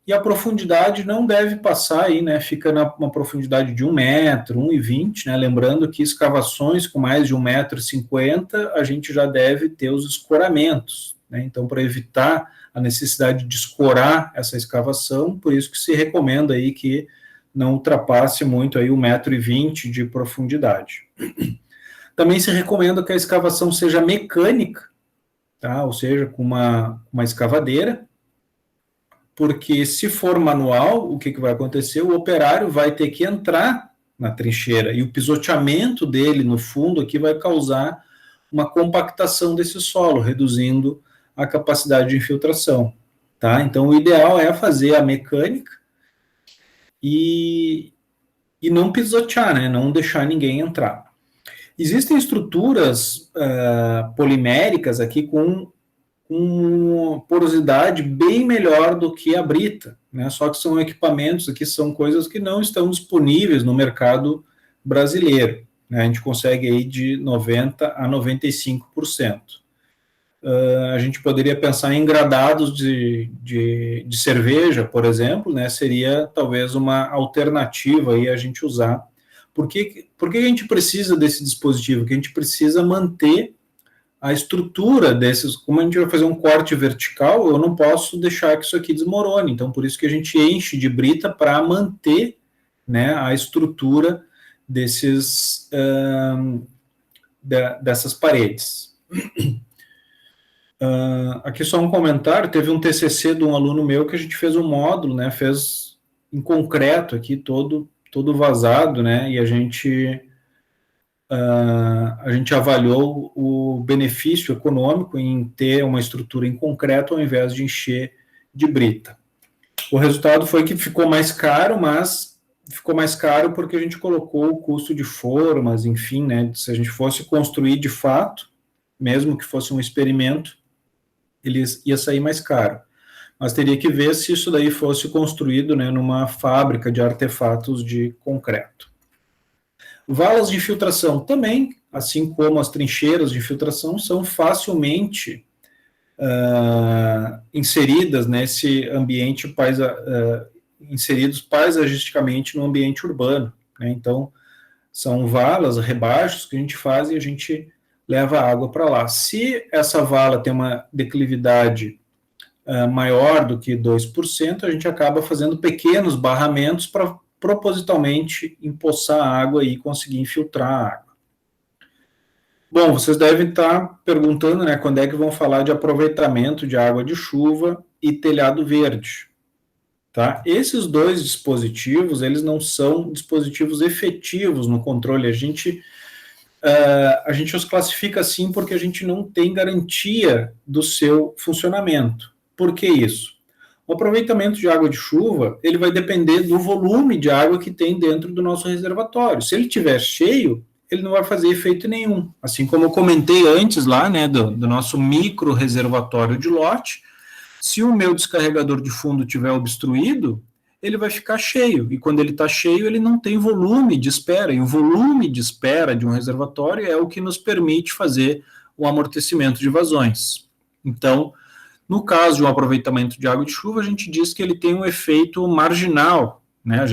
e a profundidade não deve passar aí, né, fica numa profundidade de 1 metro, 1,20, né, lembrando que escavações com mais de 1,50 m, a gente já deve ter os escoramentos, né, então para evitar a necessidade de escorar essa escavação, por isso que se recomenda aí que não ultrapasse muito aí 1,20 m de profundidade. Também se recomenda que a escavação seja mecânica, tá, ou seja, com uma escavadeira, porque se for manual, o que vai acontecer? O operário vai ter que entrar na trincheira, e o pisoteamento dele no fundo aqui vai causar uma compactação desse solo, reduzindo a capacidade de infiltração, tá? Então, o ideal é fazer a mecânica e não pisotear, né? Não deixar ninguém entrar. Existem estruturas poliméricas aqui com porosidade bem melhor do que a brita, né? Só que são equipamentos aqui, são coisas que não estão disponíveis no mercado brasileiro, né? A gente consegue aí de 90% a 95%. A gente poderia pensar em gradados de cerveja, por exemplo, né? Seria talvez uma alternativa aí a gente usar. Por que a gente precisa desse dispositivo? Que a gente precisa manter a estrutura desses, como a gente vai fazer um corte vertical, eu não posso deixar que isso aqui desmorone, então por isso que a gente enche de brita para manter, né, a estrutura dessas paredes. Aqui só um comentário, teve um TCC de um aluno meu que a gente fez um módulo, né, fez em concreto aqui, todo vazado, né, e a gente avaliou o benefício econômico em ter uma estrutura em concreto ao invés de encher de brita. O resultado foi que ficou mais caro, mas ficou mais caro porque a gente colocou o custo de formas, enfim, né? Se a gente fosse construir de fato, mesmo que fosse um experimento, ele ia sair mais caro. Mas teria que ver se isso daí fosse construído, né, numa fábrica de artefatos de concreto. Valas de infiltração também, assim como as trincheiras de infiltração, são facilmente inseridas nesse ambiente, inseridos paisagisticamente no ambiente urbano, né? Então, são valas, rebaixos que a gente faz e a gente leva a água para lá. Se essa vala tem uma declividade maior do que 2%, a gente acaba fazendo pequenos barramentos para propositalmente empoçar a água e conseguir infiltrar a água. Bom, vocês devem estar perguntando, né, quando é que vão falar de aproveitamento de água de chuva e telhado verde. tá? Esses dois dispositivos, eles não são dispositivos efetivos no controle. A gente os classifica assim porque a gente não tem garantia do seu funcionamento. Por que isso? O aproveitamento de água de chuva, ele vai depender do volume de água que tem dentro do nosso reservatório. Se ele estiver cheio, ele não vai fazer efeito nenhum. Assim como eu comentei antes lá, né, do nosso micro reservatório de lote, se o meu descarregador de fundo estiver obstruído, ele vai ficar cheio, e quando ele está cheio, ele não tem volume de espera, e o volume de espera de um reservatório é o que nos permite fazer o amortecimento de vazões. Então, no caso de um aproveitamento de água de chuva, a gente diz que ele tem um efeito marginal, né?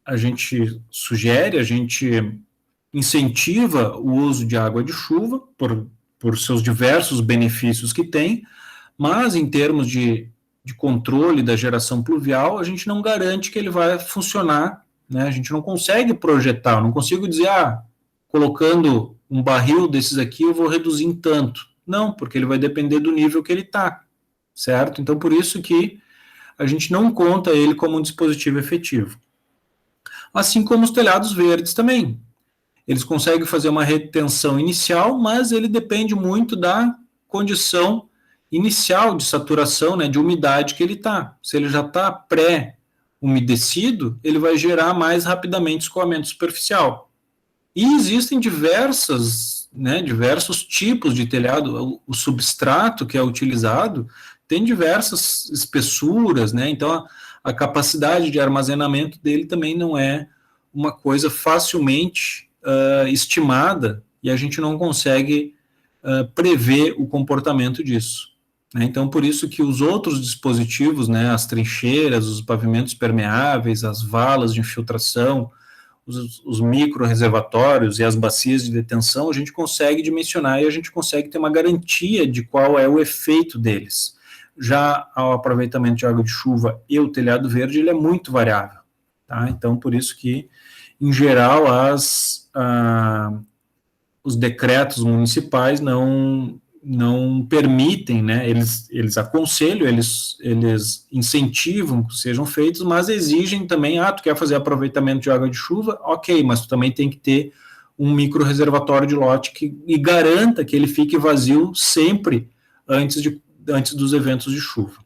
A gente sugere, a gente incentiva o uso de água de chuva por seus diversos benefícios que tem, mas em termos de controle da geração pluvial, a gente não garante que ele vai funcionar, né? A gente não consegue projetar, não consigo dizer, colocando um barril desses aqui eu vou reduzir em tanto. Não, porque ele vai depender do nível que ele está, certo? Então, por isso que a gente não conta ele como um dispositivo efetivo. Assim como os telhados verdes também. Eles conseguem fazer uma retenção inicial, mas ele depende muito da condição inicial de saturação, né, de umidade que ele está. Se ele já está pré-umedecido, ele vai gerar mais rapidamente escoamento superficial. E existem diversos tipos de telhado. O substrato que é utilizado tem diversas espessuras, né? Então a capacidade de armazenamento dele também não é uma coisa facilmente estimada, e a gente não consegue prever o comportamento disso. Né? Então, por isso que os outros dispositivos, né, as trincheiras, os pavimentos permeáveis, as valas de infiltração, os micro-reservatórios e as bacias de detenção, a gente consegue dimensionar e a gente consegue ter uma garantia de qual é o efeito deles. Já o aproveitamento de água de chuva e o telhado verde, ele é muito variável. Tá? Então, por isso que, em geral, os decretos municipais não permitem, né? Eles aconselham, eles incentivam que sejam feitos, mas exigem também, tu quer fazer aproveitamento de água de chuva? Ok, mas tu também tem que ter um micro reservatório de lote e garanta que ele fique vazio sempre antes dos eventos de chuva.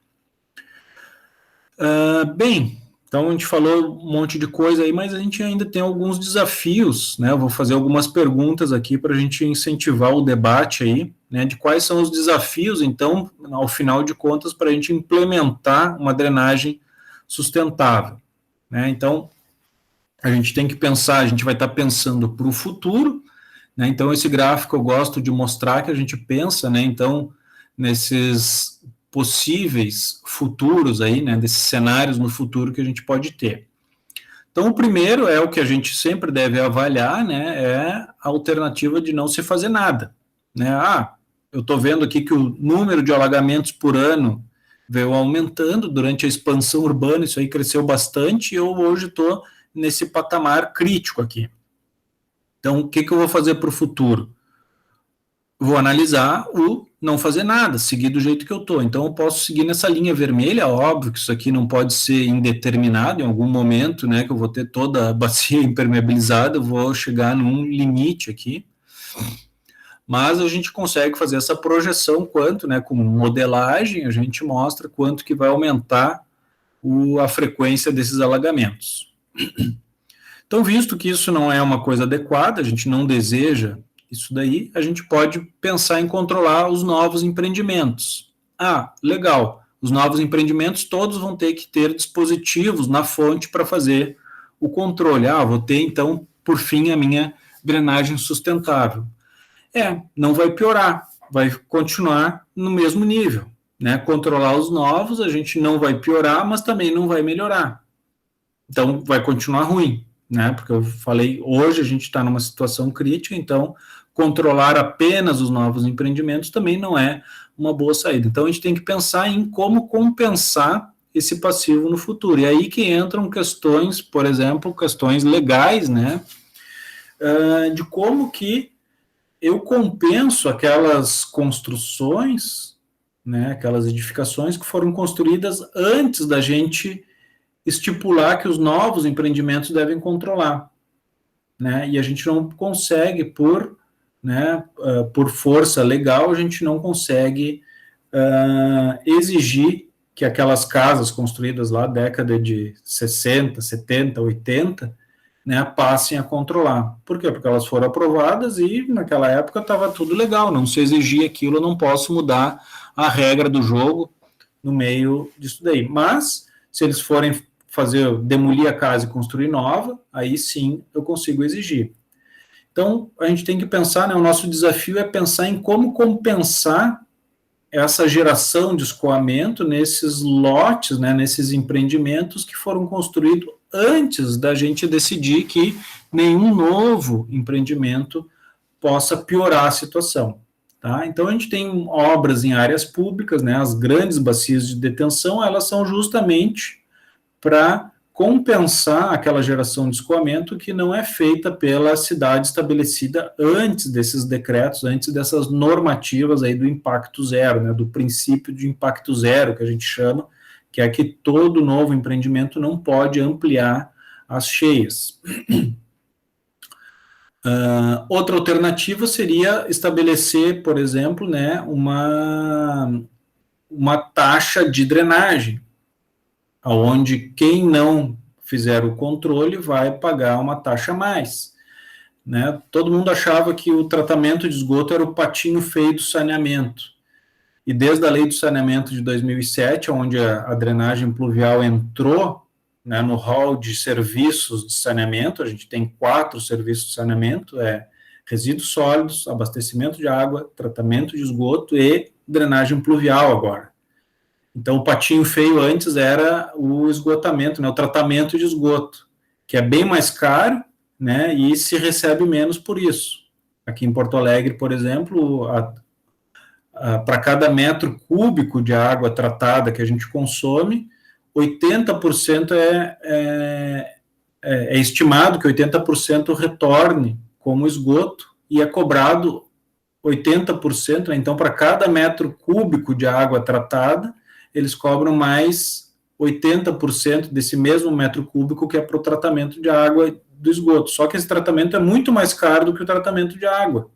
Bem, então a gente falou um monte de coisa aí, mas a gente ainda tem alguns desafios, né? Eu vou fazer algumas perguntas aqui para a gente incentivar o debate aí, né? De quais são os desafios, então, ao final de contas, para a gente implementar uma drenagem sustentável, né? Então, a gente tem que pensar, a gente vai estar pensando para o futuro, né? Então, esse gráfico eu gosto de mostrar que a gente pensa, né? Então, nesses possíveis futuros aí, né, desses cenários no futuro que a gente pode ter. Então, o primeiro é o que a gente sempre deve avaliar, né, é a alternativa de não se fazer nada, né? Eu estou vendo aqui que o número de alagamentos por ano veio aumentando durante a expansão urbana, isso aí cresceu bastante, e eu hoje estou nesse patamar crítico aqui. Então, o que eu vou fazer para o futuro? Vou analisar o não fazer nada, seguir do jeito que eu estou. Então, eu posso seguir nessa linha vermelha, óbvio que isso aqui não pode ser indeterminado, em algum momento, né, que eu vou ter toda a bacia impermeabilizada, eu vou chegar num limite aqui, mas a gente consegue fazer essa projeção quanto, né, com modelagem, a gente mostra quanto que vai aumentar a frequência desses alagamentos. Então, visto que isso não é uma coisa adequada, a gente não deseja isso daí, a gente pode pensar em controlar os novos empreendimentos. Legal, os novos empreendimentos todos vão ter que ter dispositivos na fonte para fazer o controle. Vou ter, então, por fim, a minha drenagem sustentável. Não vai piorar, vai continuar no mesmo nível. Né? Controlar os novos, a gente não vai piorar, mas também não vai melhorar. Então, vai continuar ruim. Né? Porque eu falei, hoje a gente está numa situação crítica, então controlar apenas os novos empreendimentos também não é uma boa saída. Então a gente tem que pensar em como compensar esse passivo no futuro. E aí que entram questões, por exemplo, questões legais, né? De como que eu compenso aquelas construções né, aquelas edificações que foram construídas antes da gente estipular que os novos empreendimentos devem controlar, né, e a gente não consegue, por força legal, a gente não consegue exigir que aquelas casas construídas lá na década de 60, 70, 80, né, passem a controlar. Por quê? Porque elas foram aprovadas e naquela época estava tudo legal, não se exigia aquilo, eu não posso mudar a regra do jogo no meio disso daí. Mas, se eles forem demolir a casa e construir nova, aí sim eu consigo exigir. Então, a gente tem que pensar, né, o nosso desafio é pensar em como compensar essa geração de escoamento nesses lotes, né, nesses empreendimentos que foram construídos antes da gente decidir que nenhum novo empreendimento possa piorar a situação. Tá? Então, a gente tem obras em áreas públicas, né, as grandes bacias de detenção, elas são justamente para compensar aquela geração de escoamento que não é feita pela cidade estabelecida antes desses decretos, antes dessas normativas aí do impacto zero, né, do princípio de impacto zero, que a gente chama, que é que todo novo empreendimento não pode ampliar as cheias. Outra alternativa seria estabelecer, por exemplo, né, uma taxa de drenagem, onde quem não fizer o controle vai pagar uma taxa a mais. Né? Todo mundo achava que o tratamento de esgoto era o patinho feio do saneamento. E desde a lei do saneamento de 2007, onde a drenagem pluvial entrou, né, no rol de serviços de saneamento, a gente tem 4 serviços de saneamento, resíduos sólidos, abastecimento de água, tratamento de esgoto e drenagem pluvial agora. Então, o patinho feio antes era o esgotamento, né, o tratamento de esgoto, que é bem mais caro, né, e se recebe menos por isso. Aqui em Porto Alegre, por exemplo, para cada metro cúbico de água tratada que a gente consome, 80% é estimado que 80% retorne como esgoto e é cobrado 80%, né, então, para cada metro cúbico de água tratada, eles cobram mais 80% desse mesmo metro cúbico que é para o tratamento de água do esgoto. Só que esse tratamento é muito mais caro do que o tratamento de água.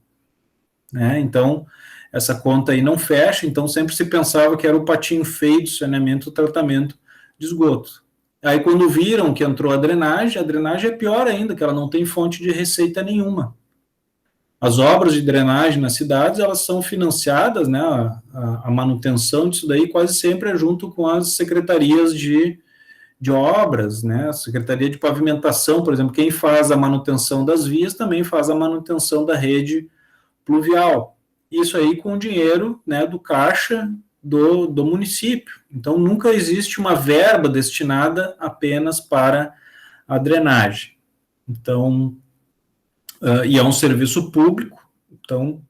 Né? Então, essa conta aí não fecha, então sempre se pensava que era o patinho feio do saneamento, o tratamento de esgoto. Aí, quando viram que entrou a drenagem é pior ainda, que ela não tem fonte de receita nenhuma. As obras de drenagem nas cidades, elas são financiadas, né, a manutenção disso daí quase sempre é junto com as secretarias de obras, né, a Secretaria de Pavimentação, por exemplo, quem faz a manutenção das vias também faz a manutenção da rede pluvial. Isso aí com o dinheiro, né, do caixa do município. Então, nunca existe uma verba destinada apenas para a drenagem. Então, e é um serviço público, então,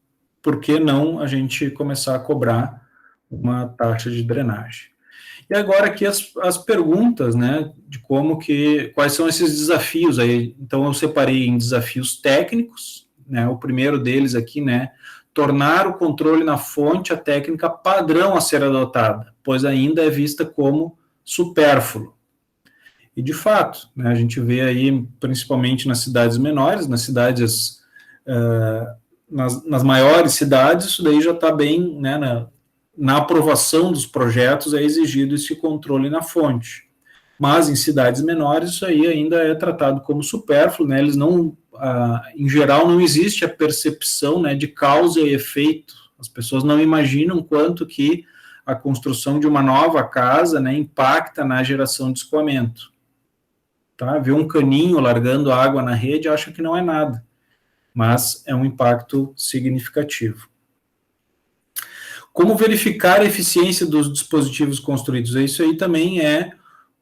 por que não a gente começar a cobrar uma taxa de drenagem? E agora aqui as perguntas, né, de quais são esses desafios aí. Então, eu separei em desafios técnicos, né, o primeiro deles aqui, né, tornar o controle na fonte a técnica padrão a ser adotada, pois ainda é vista como supérfluo. E, de fato, né, a gente vê aí, principalmente nas cidades menores, nas cidades, nas maiores cidades, isso daí já está bem, né, na aprovação dos projetos é exigido esse controle na fonte. Mas, em cidades menores, isso aí ainda é tratado como supérfluo, né, eles não, em geral, não existe a percepção, né, de causa e efeito. As pessoas não imaginam quanto que a construção de uma nova casa, né, impacta na geração de escoamento. Tá? Ver um caninho largando água na rede, acha que não é nada, mas é um impacto significativo. Como verificar a eficiência dos dispositivos construídos? Isso aí também é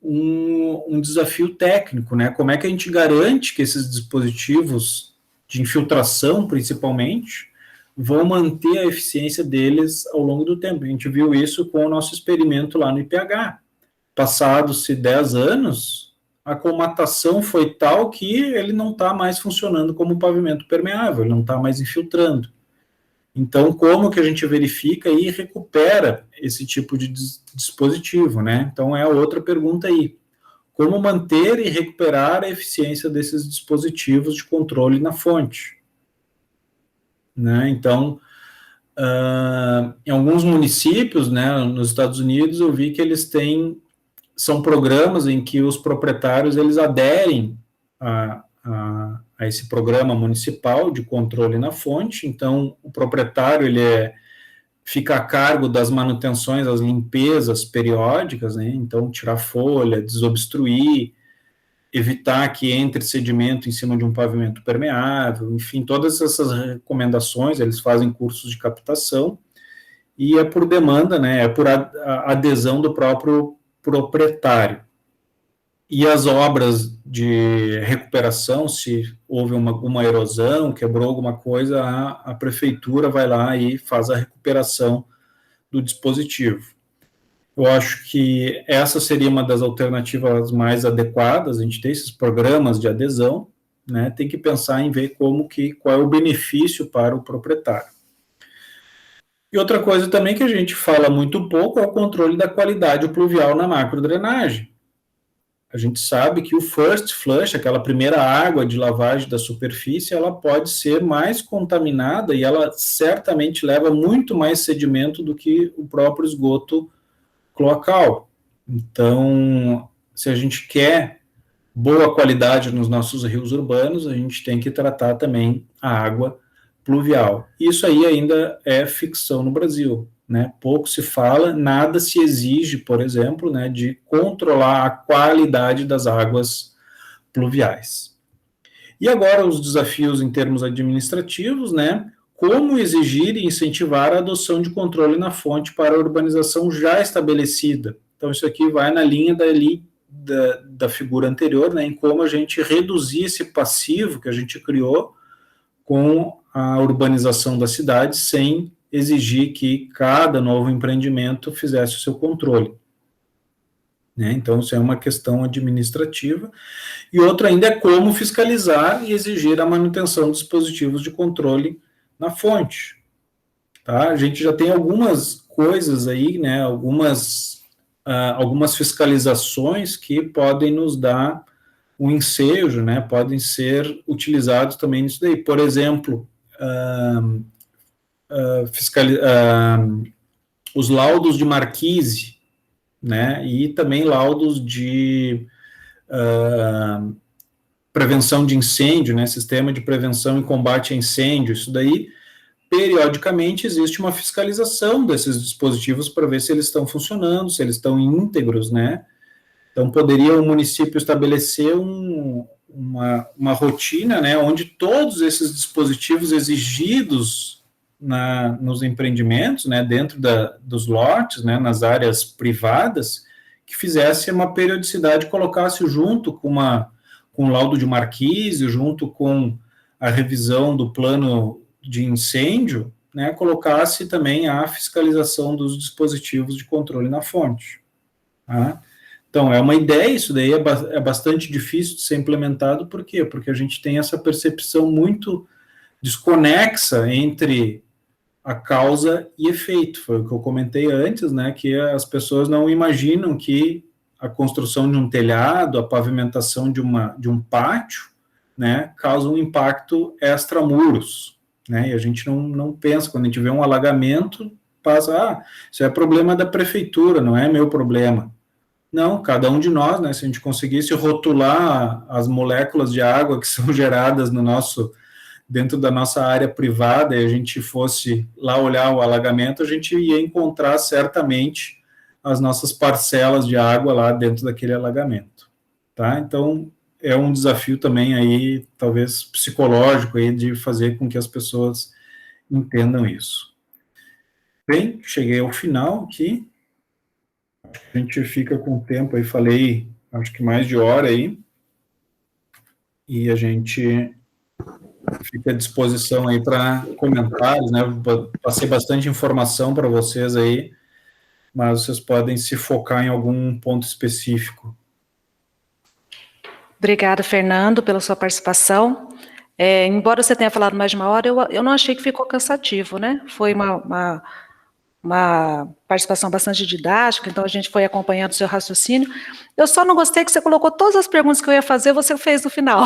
um desafio técnico, né? Como é que a gente garante que esses dispositivos de infiltração, principalmente, vão manter a eficiência deles ao longo do tempo? A gente viu isso com o nosso experimento lá no IPH. Passados-se 10 anos, a colmatação foi tal que ele não está mais funcionando como pavimento permeável, ele não está mais infiltrando. Então, como que a gente verifica e recupera esse tipo de dispositivo, né? Então, é a outra pergunta aí. Como manter e recuperar a eficiência desses dispositivos de controle na fonte, né? Então, em alguns municípios, né, nos Estados Unidos, eu vi que eles são programas em que os proprietários, eles aderem a esse programa municipal de controle na fonte. Então, o proprietário, fica a cargo das manutenções, das limpezas periódicas, né? Então, tirar folha, desobstruir, evitar que entre sedimento em cima de um pavimento permeável, enfim, todas essas recomendações. Eles fazem cursos de captação, e é por demanda, né? É por adesão do próprio proprietário. E as obras de recuperação, se houve uma erosão, quebrou alguma coisa, a prefeitura vai lá e faz a recuperação do dispositivo. Eu acho que essa seria uma das alternativas mais adequadas. A gente tem esses programas de adesão, né? Tem que pensar em ver qual é o benefício para o proprietário. E outra coisa também que a gente fala muito pouco é o controle da qualidade pluvial na macrodrenagem. A gente sabe que o first flush, aquela primeira água de lavagem da superfície, ela pode ser mais contaminada, e ela certamente leva muito mais sedimento do que o próprio esgoto cloacal. Então, se a gente quer boa qualidade nos nossos rios urbanos, a gente tem que tratar também a água pluvial. Isso aí ainda é ficção no Brasil, né? Pouco se fala, nada se exige, por exemplo, né, de controlar a qualidade das águas pluviais. E agora os desafios em termos administrativos, né? Como exigir e incentivar a adoção de controle na fonte para a urbanização já estabelecida. Então, isso aqui vai na linha da figura anterior, né, em como a gente reduzir esse passivo que a gente criou com a urbanização da cidade, sem exigir que cada novo empreendimento fizesse o seu controle, né? Então, isso é uma questão administrativa. E outra ainda é como fiscalizar e exigir a manutenção dos dispositivos de controle na fonte. Tá? A gente já tem algumas coisas aí, né, algumas fiscalizações que podem nos dar um ensejo, né, podem ser utilizados também nisso daí. Por exemplo, os laudos de Marquise, né, e também laudos de prevenção de incêndio, né, sistema de prevenção e combate a incêndio. Isso daí, periodicamente, existe uma fiscalização desses dispositivos para ver se eles estão funcionando, se eles estão íntegros, né. Então, poderia o município estabelecer uma rotina, né, onde todos esses dispositivos exigidos nos empreendimentos, né, dentro dos lotes, né, nas áreas privadas, que fizesse uma periodicidade, colocasse junto com o laudo de Marquise, junto com a revisão do plano de incêndio, né, colocasse também a fiscalização dos dispositivos de controle na fonte. Tá? Então, é uma ideia, isso daí é bastante difícil de ser implementado. Por quê? Porque a gente tem essa percepção muito desconexa entre a causa e efeito. Foi o que eu comentei antes, né, que as pessoas não imaginam que a construção de um telhado, a pavimentação de um pátio, né, causa um impacto extramuros, né, e a gente não pensa, quando a gente vê um alagamento, passa, isso é problema da prefeitura, não é meu problema. Não, cada um de nós, né, se a gente conseguisse rotular as moléculas de água que são geradas dentro da nossa área privada, e a gente fosse lá olhar o alagamento, a gente ia encontrar certamente as nossas parcelas de água lá dentro daquele alagamento, tá? Então, é um desafio também aí, talvez psicológico aí, de fazer com que as pessoas entendam isso. Bem, cheguei ao final aqui. A gente fica com o tempo aí, falei, acho que mais de hora aí, e a gente fica à disposição aí para comentários, né? Passei bastante informação para vocês aí, mas vocês podem se focar em algum ponto específico. Obrigada, Fernando, pela sua participação. Embora você tenha falado mais de uma hora, eu não achei que ficou cansativo, né? Foi uma participação bastante didática, então a gente foi acompanhando o seu raciocínio. Eu só não gostei que você colocou todas as perguntas que eu ia fazer, você fez no final.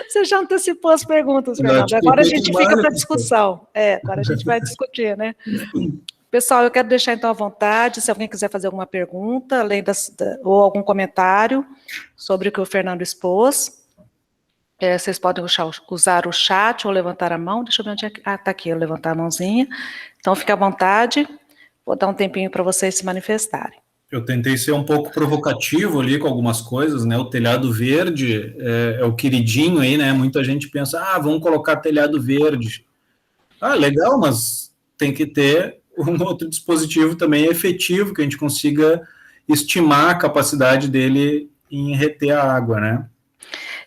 Você já antecipou as perguntas, Fernando. Agora a gente fica para discussão. Agora a gente vai discutir, né? Pessoal, eu quero deixar então à vontade, se alguém quiser fazer alguma pergunta, além ou algum comentário sobre o que o Fernando expôs. Vocês podem usar o chat ou levantar a mão. Deixa eu ver onde é que... está aqui, eu levantar a mãozinha. Então, fique à vontade. Vou dar um tempinho para vocês se manifestarem. Eu tentei ser um pouco provocativo ali com algumas coisas, né? O telhado verde é o queridinho aí, né? Muita gente pensa, vamos colocar telhado verde. Legal, mas tem que ter um outro dispositivo também efetivo, que a gente consiga estimar a capacidade dele em reter a água, né?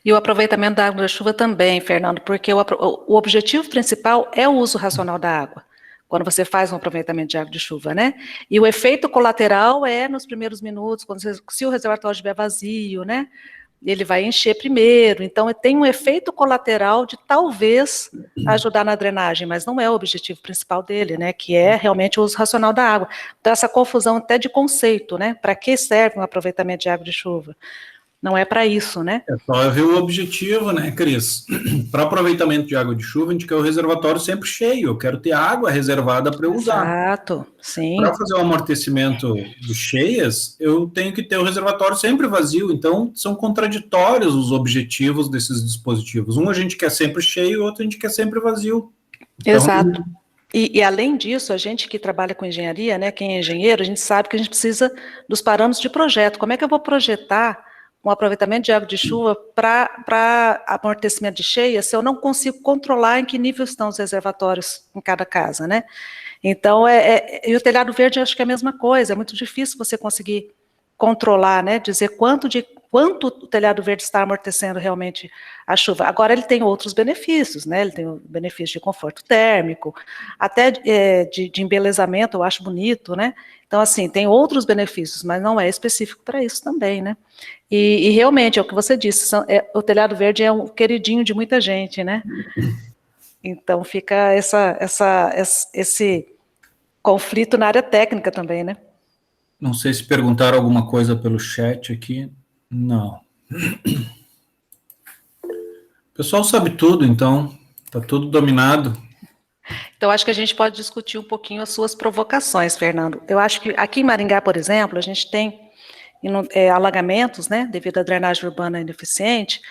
E o aproveitamento da água da chuva também, Fernando, porque o objetivo principal é o uso racional da água, quando você faz um aproveitamento de água de chuva, né? E o efeito colateral é nos primeiros minutos, se o reservatório estiver vazio, né? Ele vai encher primeiro, então tem um efeito colateral de talvez ajudar na drenagem, mas não é o objetivo principal dele, né? Que é realmente o uso racional da água. Então, essa confusão até de conceito, né? Para que serve um aproveitamento de água de chuva? Não é para isso, né? É só ver o objetivo, né, Cris? Para aproveitamento de água de chuva, a gente quer o reservatório sempre cheio. Eu quero ter água reservada para eu usar. Exato, sim. Para fazer o amortecimento de cheias, eu tenho que ter o reservatório sempre vazio. Então, são contraditórios os objetivos desses dispositivos. Um a gente quer sempre cheio, o outro a gente quer sempre vazio. Então, exato. E além disso, a gente que trabalha com engenharia, né, quem é engenheiro, a gente sabe que a gente precisa dos parâmetros de projeto. Como é que eu vou projetar um aproveitamento de água de chuva para amortecimento de cheia, se eu não consigo controlar em que nível estão os reservatórios em cada casa, né? Então, e o telhado verde, acho que é a mesma coisa, é muito difícil você conseguir controlar, né, dizer quanto o telhado verde está amortecendo realmente a chuva. Agora, ele tem outros benefícios, né, ele tem o benefício de conforto térmico, até de embelezamento, eu acho bonito, né, então, assim, tem outros benefícios, mas não é específico para isso também, né, e realmente, é o que você disse, o telhado verde é um queridinho de muita gente, né, então fica esse conflito na área técnica também, né. Não sei se perguntaram alguma coisa pelo chat aqui. Não. O pessoal sabe tudo, então. Está tudo dominado. Então, acho que a gente pode discutir um pouquinho as suas provocações, Fernando. Eu acho que aqui em Maringá, por exemplo, a gente tem alagamentos, né, devido à drenagem urbana ineficiente,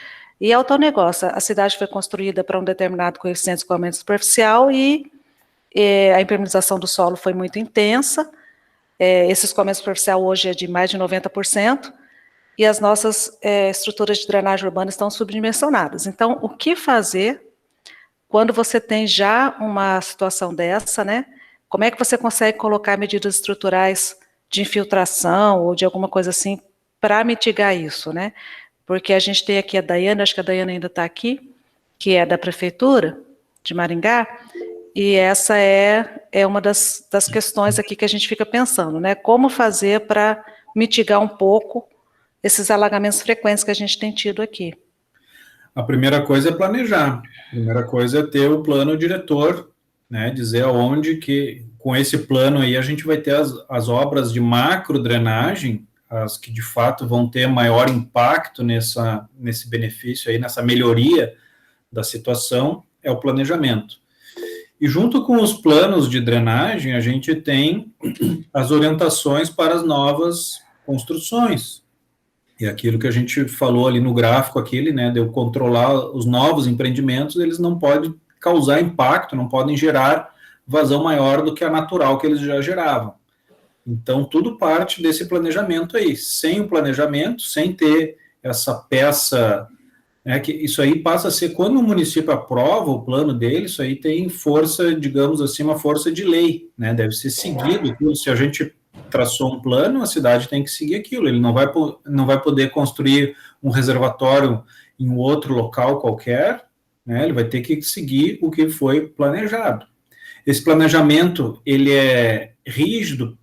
e é o tal negócio, a cidade foi construída para um determinado coeficiente de escoamento superficial e a impermeabilização do solo foi muito intensa, esse escoamento superficial hoje é de mais de 90%, e as nossas estruturas de drenagem urbana estão subdimensionadas. Então, o que fazer quando você tem já uma situação dessa, né? Como é que você consegue colocar medidas estruturais de infiltração ou de alguma coisa assim para mitigar isso, né? Porque a gente tem aqui a Daiane, acho que a Daiane ainda está aqui, que é da Prefeitura de Maringá, e essa é uma das questões aqui que a gente fica pensando, né? Como fazer para mitigar um pouco esses alagamentos frequentes que a gente tem tido aqui. A primeira coisa é planejar. A primeira coisa é ter o plano diretor, né? Dizer aonde que, com esse plano aí, a gente vai ter as obras de macro drenagem, as que de fato vão ter maior impacto nesse benefício aí, nessa melhoria da situação, é o planejamento. E junto com os planos de drenagem, a gente tem as orientações para as novas construções. E aquilo que a gente falou ali no gráfico, né, de eu controlar os novos empreendimentos, eles não podem causar impacto, não podem gerar vazão maior do que a natural que eles já geravam. Então, tudo parte desse planejamento aí. Sem o planejamento, sem ter essa peça, né, que isso aí passa a ser, quando o município aprova o plano dele, isso aí tem força, digamos assim, uma força de lei, né, deve ser seguido. Se a gente traçou um plano, a cidade tem que seguir aquilo, ele não vai poder construir um reservatório em outro local qualquer, né, ele vai ter que seguir o que foi planejado. Esse planejamento, ele é rígido,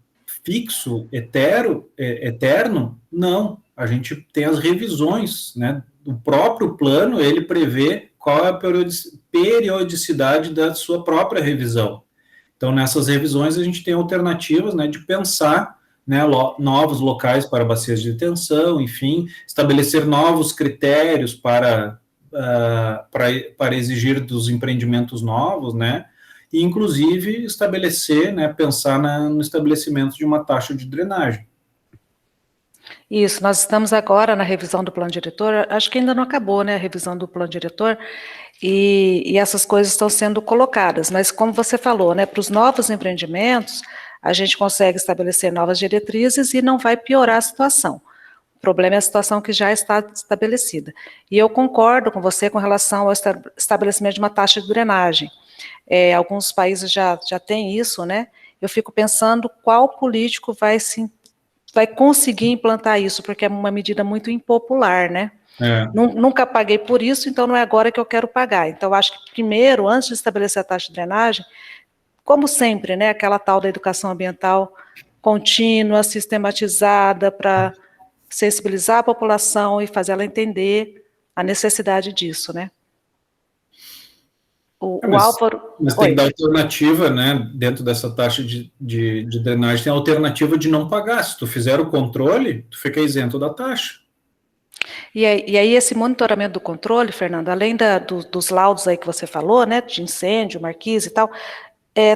fixo, eterno? Não, a gente tem as revisões, né? O próprio plano, ele prevê qual é a periodicidade da sua própria revisão. Então, nessas revisões, a gente tem alternativas, né, de pensar, né, novos locais para bacias de detenção, enfim, estabelecer novos critérios para exigir dos empreendimentos novos, né, e, inclusive, estabelecer, né, pensar no estabelecimento de uma taxa de drenagem. Isso, nós estamos agora na revisão do plano diretor, acho que ainda não acabou, né, a revisão do plano diretor, e essas coisas estão sendo colocadas, mas como você falou, né, para os novos empreendimentos, a gente consegue estabelecer novas diretrizes e não vai piorar a situação. O problema é a situação que já está estabelecida. E eu concordo com você com relação ao estabelecimento de uma taxa de drenagem. Alguns países já têm isso, né? Eu fico pensando qual político vai conseguir implantar isso, porque é uma medida muito impopular, né? Nunca paguei por isso, então não é agora que eu quero pagar. Então, acho que primeiro, antes de estabelecer a taxa de drenagem, como sempre, né, aquela tal da educação ambiental contínua, sistematizada, para sensibilizar a população e fazer ela entender a necessidade disso, né? O Álvaro... Mas tem que dar alternativa, né? Dentro dessa taxa de drenagem, tem a alternativa de não pagar. Se tu fizer o controle, tu fica isento da taxa. E aí esse monitoramento do controle, Fernando, além dos laudos aí que você falou, né, de incêndio, marquise e tal,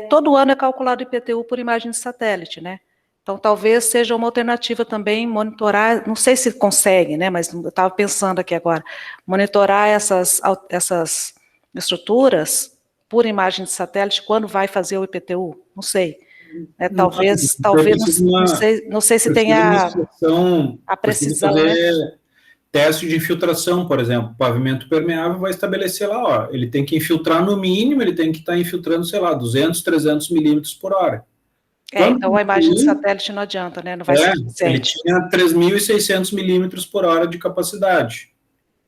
todo ano é calculado o IPTU por imagem de satélite, né? Então, talvez seja uma alternativa também monitorar, não sei se consegue, né, mas eu estava pensando aqui agora, monitorar essas estruturas por imagem de satélite quando vai fazer o IPTU, não sei. Talvez não sei se tenha a precisão, né? Teste de infiltração, por exemplo, pavimento permeável vai estabelecer lá, ó, ele tem que infiltrar no mínimo, ele tem que estar infiltrando, sei lá, 200, 300 milímetros por hora. Então a imagem de satélite não adianta, né? Não vai ser suficiente. Ele tinha 3.600 milímetros por hora de capacidade,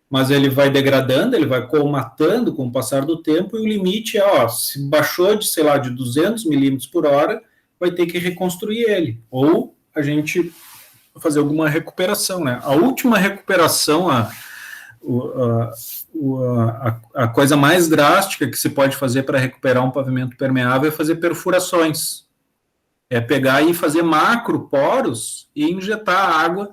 mas ele vai degradando, ele vai colmatando com o passar do tempo, e o limite é, ó, se baixou de, sei lá, de 200 milímetros por hora, vai ter que reconstruir ele, ou a gente fazer alguma recuperação, né? A última recuperação, a coisa mais drástica que se pode fazer para recuperar um pavimento permeável é fazer perfurações. É pegar e fazer macroporos e injetar água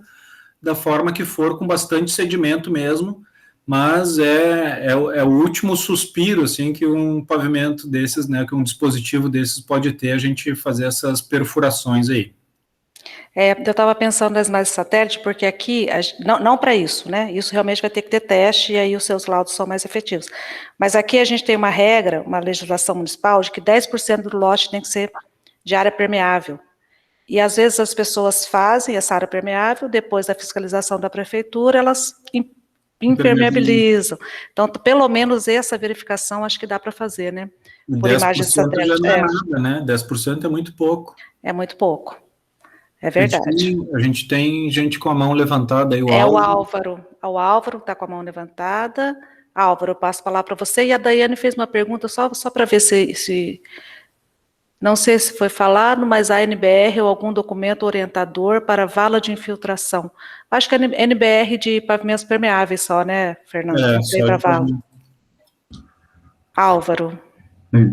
da forma que for, com bastante sedimento mesmo, mas é o último suspiro, assim, que um pavimento desses, né, que um dispositivo desses pode ter, a gente fazer essas perfurações aí. Eu estava pensando nas imagens de satélite, porque aqui, não para isso, né? Isso realmente vai ter que ter teste, e aí os seus laudos são mais efetivos. Mas aqui a gente tem uma regra, uma legislação municipal, de que 10% do lote tem que ser de área permeável. E às vezes as pessoas fazem essa área permeável, depois da fiscalização da prefeitura, elas impermeabilizam. Então, pelo menos essa verificação acho que dá para fazer, né? Por imagem de satélite. Já não é nada, né? 10% é muito pouco. É muito pouco. É verdade. A gente tem gente com a mão levantada aí, o Álvaro. O Álvaro está com a mão levantada. Álvaro, eu passo a palavra para você. E a Daiane fez uma pergunta só para ver se... Não sei se foi falado, mas a NBR ou algum documento orientador para vala de infiltração. Acho que é NBR de pavimentos permeáveis só, né, Fernando? Não sei para vala. Álvaro.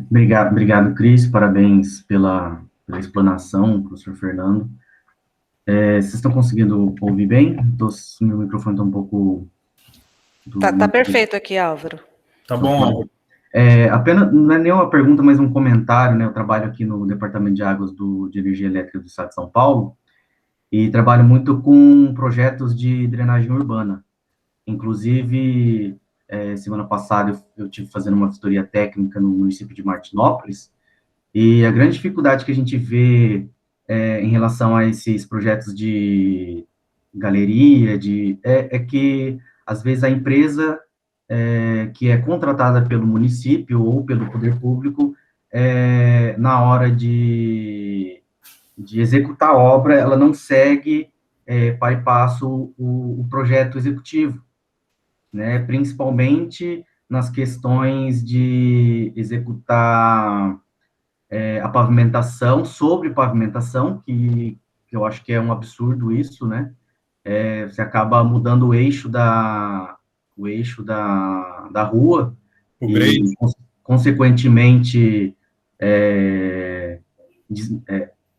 Obrigado, Cris. Parabéns pela explanação, professor Fernando. Vocês estão conseguindo ouvir bem? Meu microfone está um pouco... Tá perfeito aqui, Álvaro. Tá bom, Álvaro. Apenas, não é nem uma pergunta, mas um comentário, né? Eu trabalho aqui no Departamento de Águas de Energia Elétrica do Estado de São Paulo, e trabalho muito com projetos de drenagem urbana. Inclusive, semana passada eu tive fazendo uma vistoria técnica no município de Martinópolis, e a grande dificuldade que a gente vê em relação a esses projetos de galeria, é que, às vezes, a empresa que é contratada pelo município ou pelo poder público, na hora de executar a obra, ela não segue para e passo o projeto executivo, né? Principalmente nas questões de executar a pavimentação, sobre pavimentação, que eu acho que é um absurdo isso, né? você acaba mudando o eixo da rua, O e, grade. consequentemente,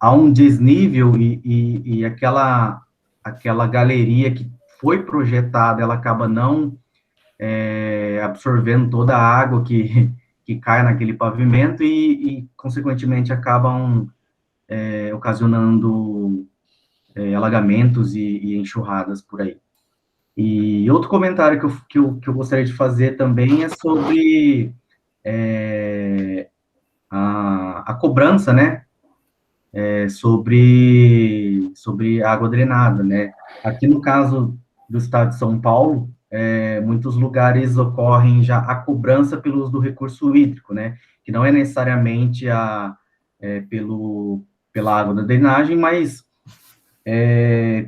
há um desnível e aquela galeria que foi projetada, ela acaba não absorvendo toda a água que cai naquele pavimento e consequentemente, acabam ocasionando alagamentos e enxurradas por aí. E outro comentário que eu gostaria de fazer também é sobre a cobrança, né? Sobre água drenada, né? Aqui no caso do estado de São Paulo, muitos lugares ocorrem já a cobrança pelo uso do recurso hídrico, né? Que não é necessariamente pela água da drenagem, mas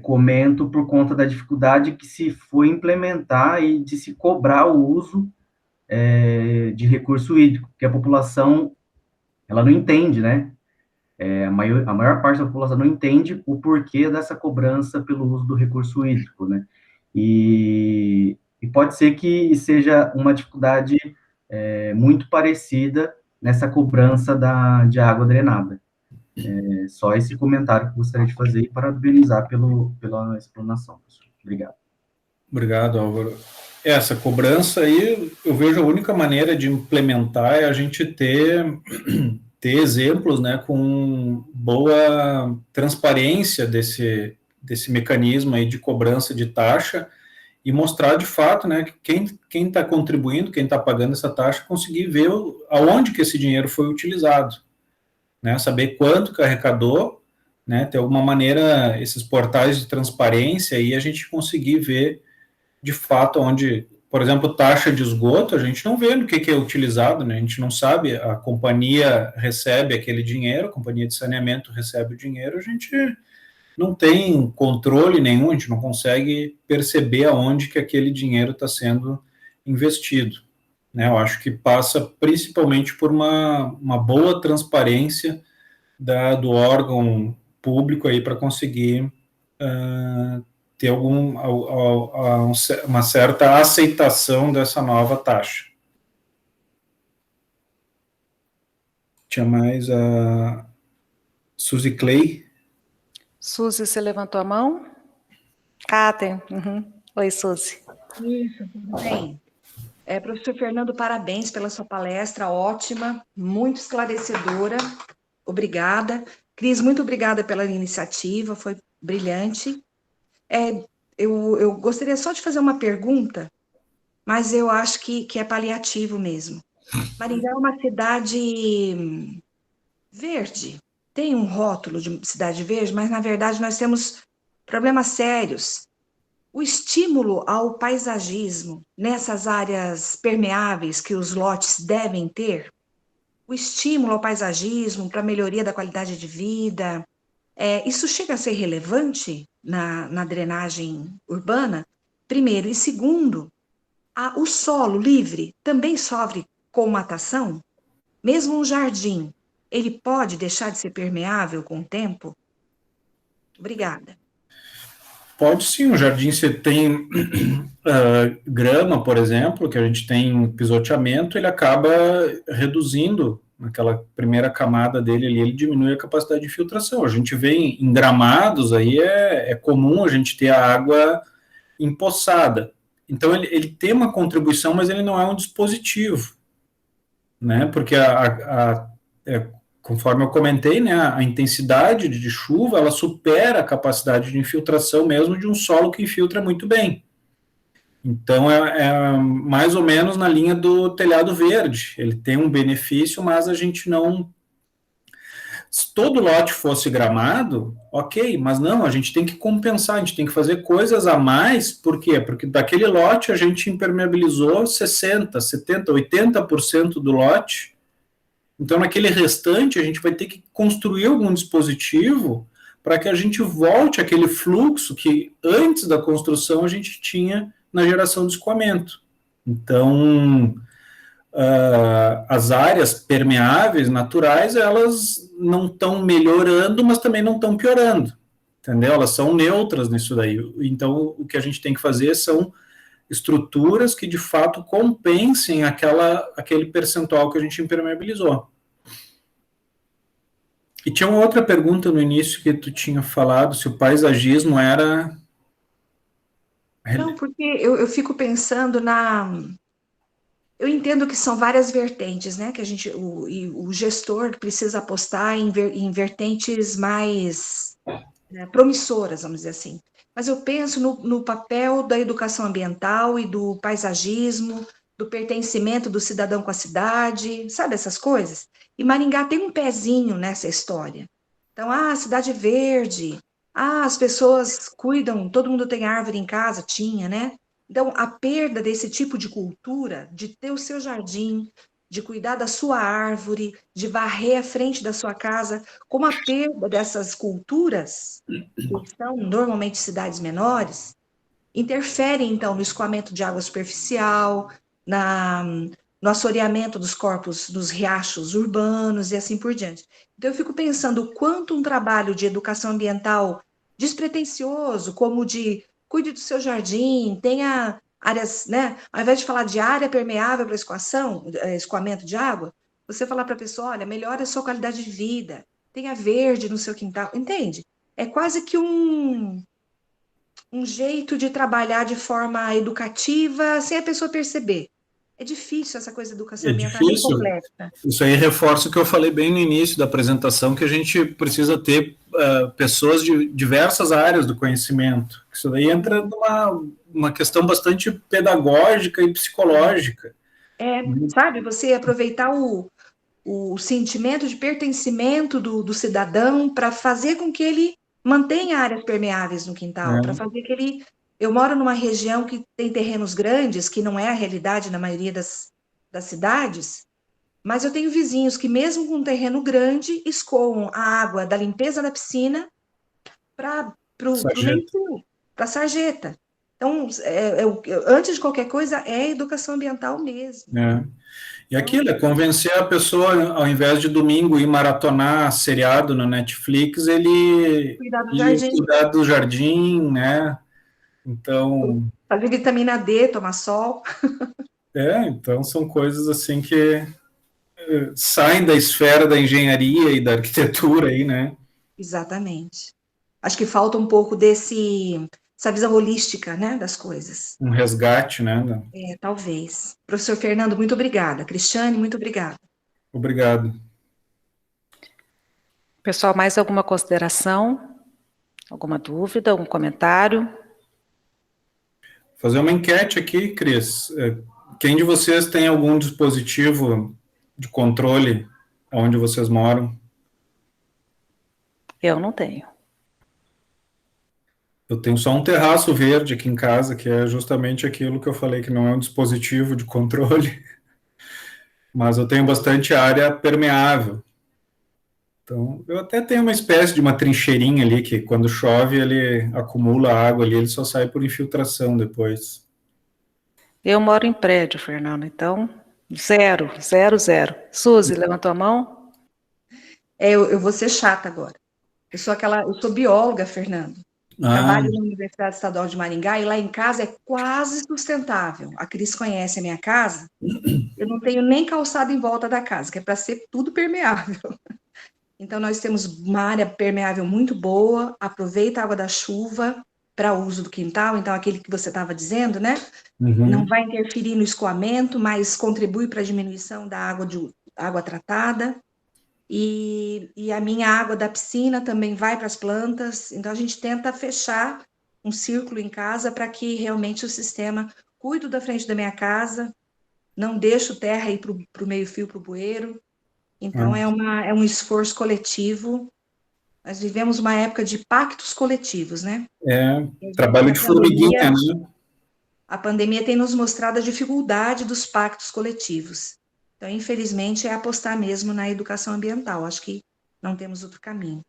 comento por conta da dificuldade que se foi implementar e de se cobrar o uso de recurso hídrico, que a população, ela não entende, né? A maior parte da população não entende o porquê dessa cobrança pelo uso do recurso hídrico, né? E pode ser que seja uma dificuldade muito parecida nessa cobrança de água drenada. Só esse comentário que eu gostaria de fazer e parabenizar pela explanação, pessoal. Obrigado. Obrigado, Álvaro. Essa cobrança aí, eu vejo a única maneira de implementar é a gente ter exemplos, né, com boa transparência desse mecanismo aí de cobrança de taxa e mostrar de fato, né, que quem está contribuindo, quem está pagando essa taxa, conseguir ver aonde que esse dinheiro foi utilizado, né, saber quanto que arrecadou, né, ter alguma maneira, esses portais de transparência e a gente conseguir ver de fato onde, por exemplo, taxa de esgoto, a gente não vê no que é utilizado, né? A gente não sabe, a companhia recebe aquele dinheiro, a companhia de saneamento recebe o dinheiro, a gente não tem controle nenhum, a gente não consegue perceber aonde que aquele dinheiro está sendo investido, né? Eu acho que passa principalmente por uma boa transparência do órgão público aí para conseguir ter uma certa aceitação dessa nova taxa. Tinha mais a Suzy Clay. Suzy, você levantou a mão? Ah, tem. Uhum. Oi, Suzy. Isso, tudo bem. Professor Fernando, parabéns pela sua palestra, ótima, muito esclarecedora. Obrigada. Cris, muito obrigada pela iniciativa, foi brilhante. Eu gostaria só de fazer uma pergunta, mas eu acho que é paliativo mesmo. Maringá é uma cidade verde, tem um rótulo de cidade verde, mas na verdade nós temos problemas sérios. O estímulo ao paisagismo nessas áreas permeáveis que os lotes devem ter, o estímulo ao paisagismo para a melhoria da qualidade de vida, isso chega a ser relevante na drenagem urbana? Primeiro. E segundo, o solo livre também sofre colmatação? Mesmo um jardim, ele pode deixar de ser permeável com o tempo? Obrigada. Pode sim, o jardim você tem grama, por exemplo, que a gente tem pisoteamento, ele acaba reduzindo naquela primeira camada dele ali, ele diminui a capacidade de filtração. A gente vê em gramados aí, é comum a gente ter a água empoçada. Então ele tem uma contribuição, mas ele não é um dispositivo, né? Porque conforme eu comentei, né, a intensidade de chuva, ela supera a capacidade de infiltração mesmo de um solo que infiltra muito bem. Então, é mais ou menos na linha do telhado verde. Ele tem um benefício, mas a gente não... Se todo lote fosse gramado, ok, mas não, a gente tem que compensar, a gente tem que fazer coisas a mais, por quê? Porque daquele lote a gente impermeabilizou 60%, 70%, 80% do lote. Então, naquele restante, a gente vai ter que construir algum dispositivo para que a gente volte àquele fluxo que antes da construção a gente tinha na geração de escoamento. Então, as áreas permeáveis naturais, elas não estão melhorando, mas também não estão piorando. entendeu? Elas são neutras nisso daí. Então, o que a gente tem que fazer são estruturas que, de fato, compensem aquele percentual que a gente impermeabilizou. E tinha uma outra pergunta no início que tu tinha falado, se o paisagismo era... Não, porque eu fico pensando na... Eu entendo que são várias vertentes, né? Que a gente, o gestor precisa apostar em vertentes mais, né, promissoras, vamos dizer assim. Mas eu penso no papel da educação ambiental e do paisagismo, do pertencimento do cidadão com a cidade, sabe essas coisas? E Maringá tem um pezinho nessa história. Então, cidade verde, as pessoas cuidam, todo mundo tem árvore em casa, tinha, né? Então, a perda desse tipo de cultura, de ter o seu jardim, de cuidar da sua árvore, de varrer a frente da sua casa, como a perda dessas culturas, que são normalmente cidades menores, interfere, então, no escoamento de água superficial, no assoreamento dos corpos dos riachos urbanos e assim por diante. Então, eu fico pensando o quanto um trabalho de educação ambiental despretensioso, como de cuide do seu jardim, tenha áreas, né? Ao invés de falar de área permeável para escoamento de água, você falar para a pessoa, olha, melhore a sua qualidade de vida, tenha verde no seu quintal, entende? É quase que um jeito de trabalhar de forma educativa sem a pessoa perceber. É difícil essa coisa de educação É ambiental, é bem difícil. complexa. Isso aí reforça o que eu falei bem no início da apresentação, que a gente precisa ter pessoas de diversas áreas do conhecimento. Isso daí entra numa questão bastante pedagógica e psicológica. Sabe, você aproveitar o sentimento de pertencimento do cidadão para fazer com que ele mantenha áreas permeáveis no quintal, para fazer que ele... Eu moro numa região que tem terrenos grandes, que não é a realidade na maioria das cidades, mas eu tenho vizinhos que, mesmo com um terreno grande, escoam a água da limpeza da piscina para o meio-fio, para a sarjeta. Então, antes de qualquer coisa, é educação ambiental mesmo. E aquilo é convencer a pessoa, ao invés de domingo ir maratonar seriado no Netflix, ele cuidar do jardim, né? Então... Fazer vitamina D, tomar sol. Então são coisas assim que saem da esfera da engenharia e da arquitetura aí, né? Exatamente. Acho que falta um pouco essa visão holística, né, das coisas. Um resgate, né? Talvez. Professor Fernando, muito obrigada. Cristiane, muito obrigada. Obrigado. Pessoal, mais alguma consideração? Alguma dúvida, algum comentário? Fazer uma enquete aqui, Cris. Quem de vocês tem algum dispositivo de controle onde vocês moram? Eu não tenho. Eu tenho só um terraço verde aqui em casa, que é justamente aquilo que eu falei, que não é um dispositivo de controle, mas eu tenho bastante área permeável. Então, eu até tenho uma espécie de uma trincheirinha ali, que quando chove ele acumula água ali, ele só sai por infiltração depois. Eu moro em prédio, Fernando, então, 0, 0, 0. Suzy, levantou a mão? Eu vou ser chata agora. Eu sou bióloga, Fernando. Trabalho na Universidade Estadual de Maringá e lá em casa é quase sustentável. A Cris conhece a minha casa. Eu não tenho nem calçado em volta da casa, que é para ser tudo permeável. Então, nós temos uma área permeável muito boa, aproveita a água da chuva para uso do quintal, então, aquele que você estava dizendo, né? Não vai interferir no escoamento, mas contribui para a diminuição da água tratada. E a minha água da piscina também vai para as plantas. Então, a gente tenta fechar um círculo em casa para que realmente o sistema cuide da frente da minha casa, não deixo terra ir para o meio-fio, para o bueiro. Então, é um esforço coletivo. Nós vivemos uma época de pactos coletivos, né? Trabalho de formiguinha, né? A pandemia tem nos mostrado a dificuldade dos pactos coletivos. Então, infelizmente, é apostar mesmo na educação ambiental. Acho que não temos outro caminho.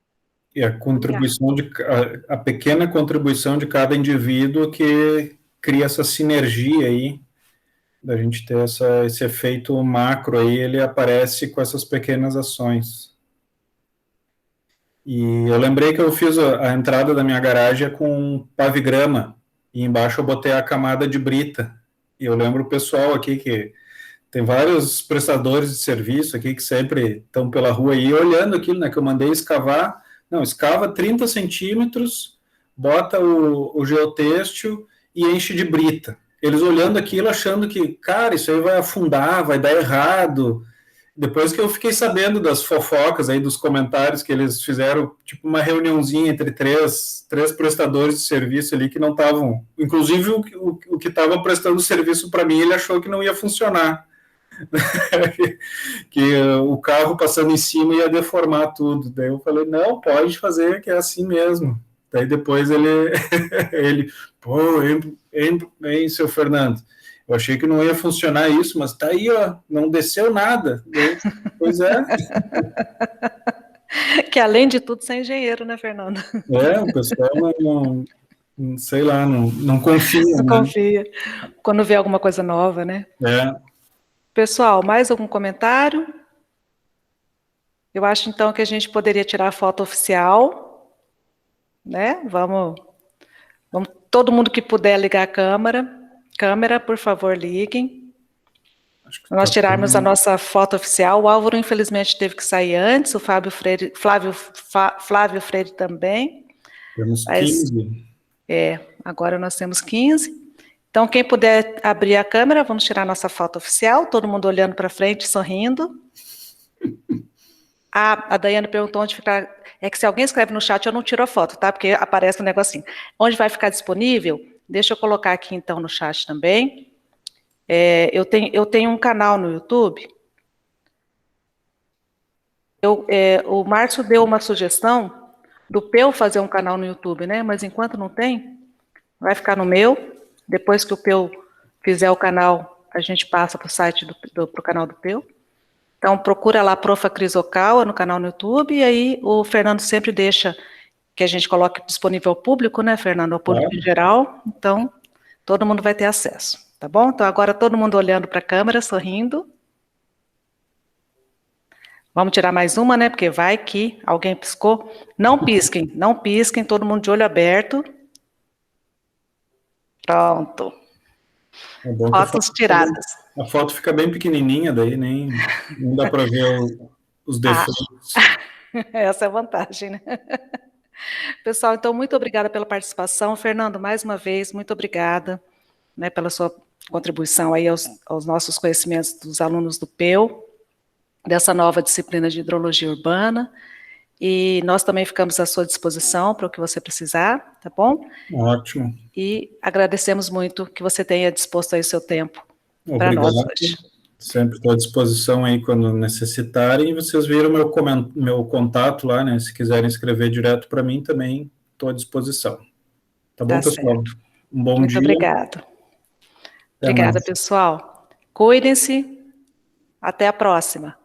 E a pequena contribuição de cada indivíduo que cria essa sinergia aí, da gente ter esse efeito macro aí, ele aparece com essas pequenas ações. E eu lembrei que eu fiz a entrada da minha garagem com pavigrama, e embaixo eu botei a camada de brita. E eu lembro o pessoal aqui que tem vários prestadores de serviço aqui que sempre estão pela rua aí olhando aquilo, né, que eu mandei escavar. Não, escava 30 centímetros, bota o geotêxtil e enche de brita. Eles olhando aquilo, achando que, cara, isso aí vai afundar, vai dar errado. Depois que eu fiquei sabendo das fofocas aí, dos comentários que eles fizeram, tipo uma reuniãozinha entre três prestadores de serviço ali que não estavam... Inclusive, o que estava prestando serviço para mim, ele achou que não ia funcionar. Que o carro passando em cima ia deformar tudo. Daí eu falei, não, pode fazer, que é assim mesmo. Daí depois ele pô, hein, seu Fernando, eu achei que não ia funcionar isso, mas tá aí, ó, não desceu nada. Daí, pois é. Que além de tudo, você é engenheiro, né, Fernando? O pessoal não sei lá, não confia. Não né? confia. Quando vê alguma coisa nova, né? Pessoal, mais algum comentário? Eu acho, então, que a gente poderia tirar a foto oficial, né? Vamos, todo mundo que puder ligar a câmera, por favor, liguem. Nós tirarmos a nossa foto oficial. O Álvaro, infelizmente, teve que sair antes, o Flávio Freire também. Temos 15. Agora nós temos 15. Então, quem puder abrir a câmera, vamos tirar a nossa foto oficial, todo mundo olhando para frente, sorrindo. A Daiane perguntou onde ficar. É que se alguém escreve no chat, eu não tiro a foto, tá? Porque aparece um negocinho. Onde vai ficar disponível? Deixa eu colocar aqui, então, no chat também. Eu tenho um canal no YouTube. O Márcio deu uma sugestão do Peu fazer um canal no YouTube, né? Mas enquanto não tem, vai ficar no meu. Depois que o Peu fizer o canal, a gente passa para o site pro canal do Peu. Então, procura lá Profa Cris Ocawa no canal no YouTube, e aí o Fernando sempre deixa que a gente coloque disponível ao público, né, Fernando? Ao público em geral. Então, todo mundo vai ter acesso, tá bom? Então, agora todo mundo olhando para a câmera, sorrindo. Vamos tirar mais uma, né? Porque vai que alguém piscou. Não pisquem, todo mundo de olho aberto. Pronto. Fotos tiradas. A foto fica bem pequenininha, daí nem não dá para ver os defeitos. Essa é a vantagem, né? Pessoal, então, muito obrigada pela participação. Fernando, mais uma vez, muito obrigada, né, pela sua contribuição aí aos nossos conhecimentos dos alunos do Peu, dessa nova disciplina de hidrologia urbana. E nós também ficamos à sua disposição para o que você precisar, tá bom? Ótimo. E agradecemos muito que você tenha disposto aí o seu tempo para nós hoje. Sempre estou à disposição aí quando necessitarem. Vocês viram meu contato lá, né? Se quiserem escrever direto para mim, também estou à disposição. Tá bom, pessoal? Certo. Um bom muito dia. Obrigada. Obrigada, pessoal. Cuidem-se. Até a próxima.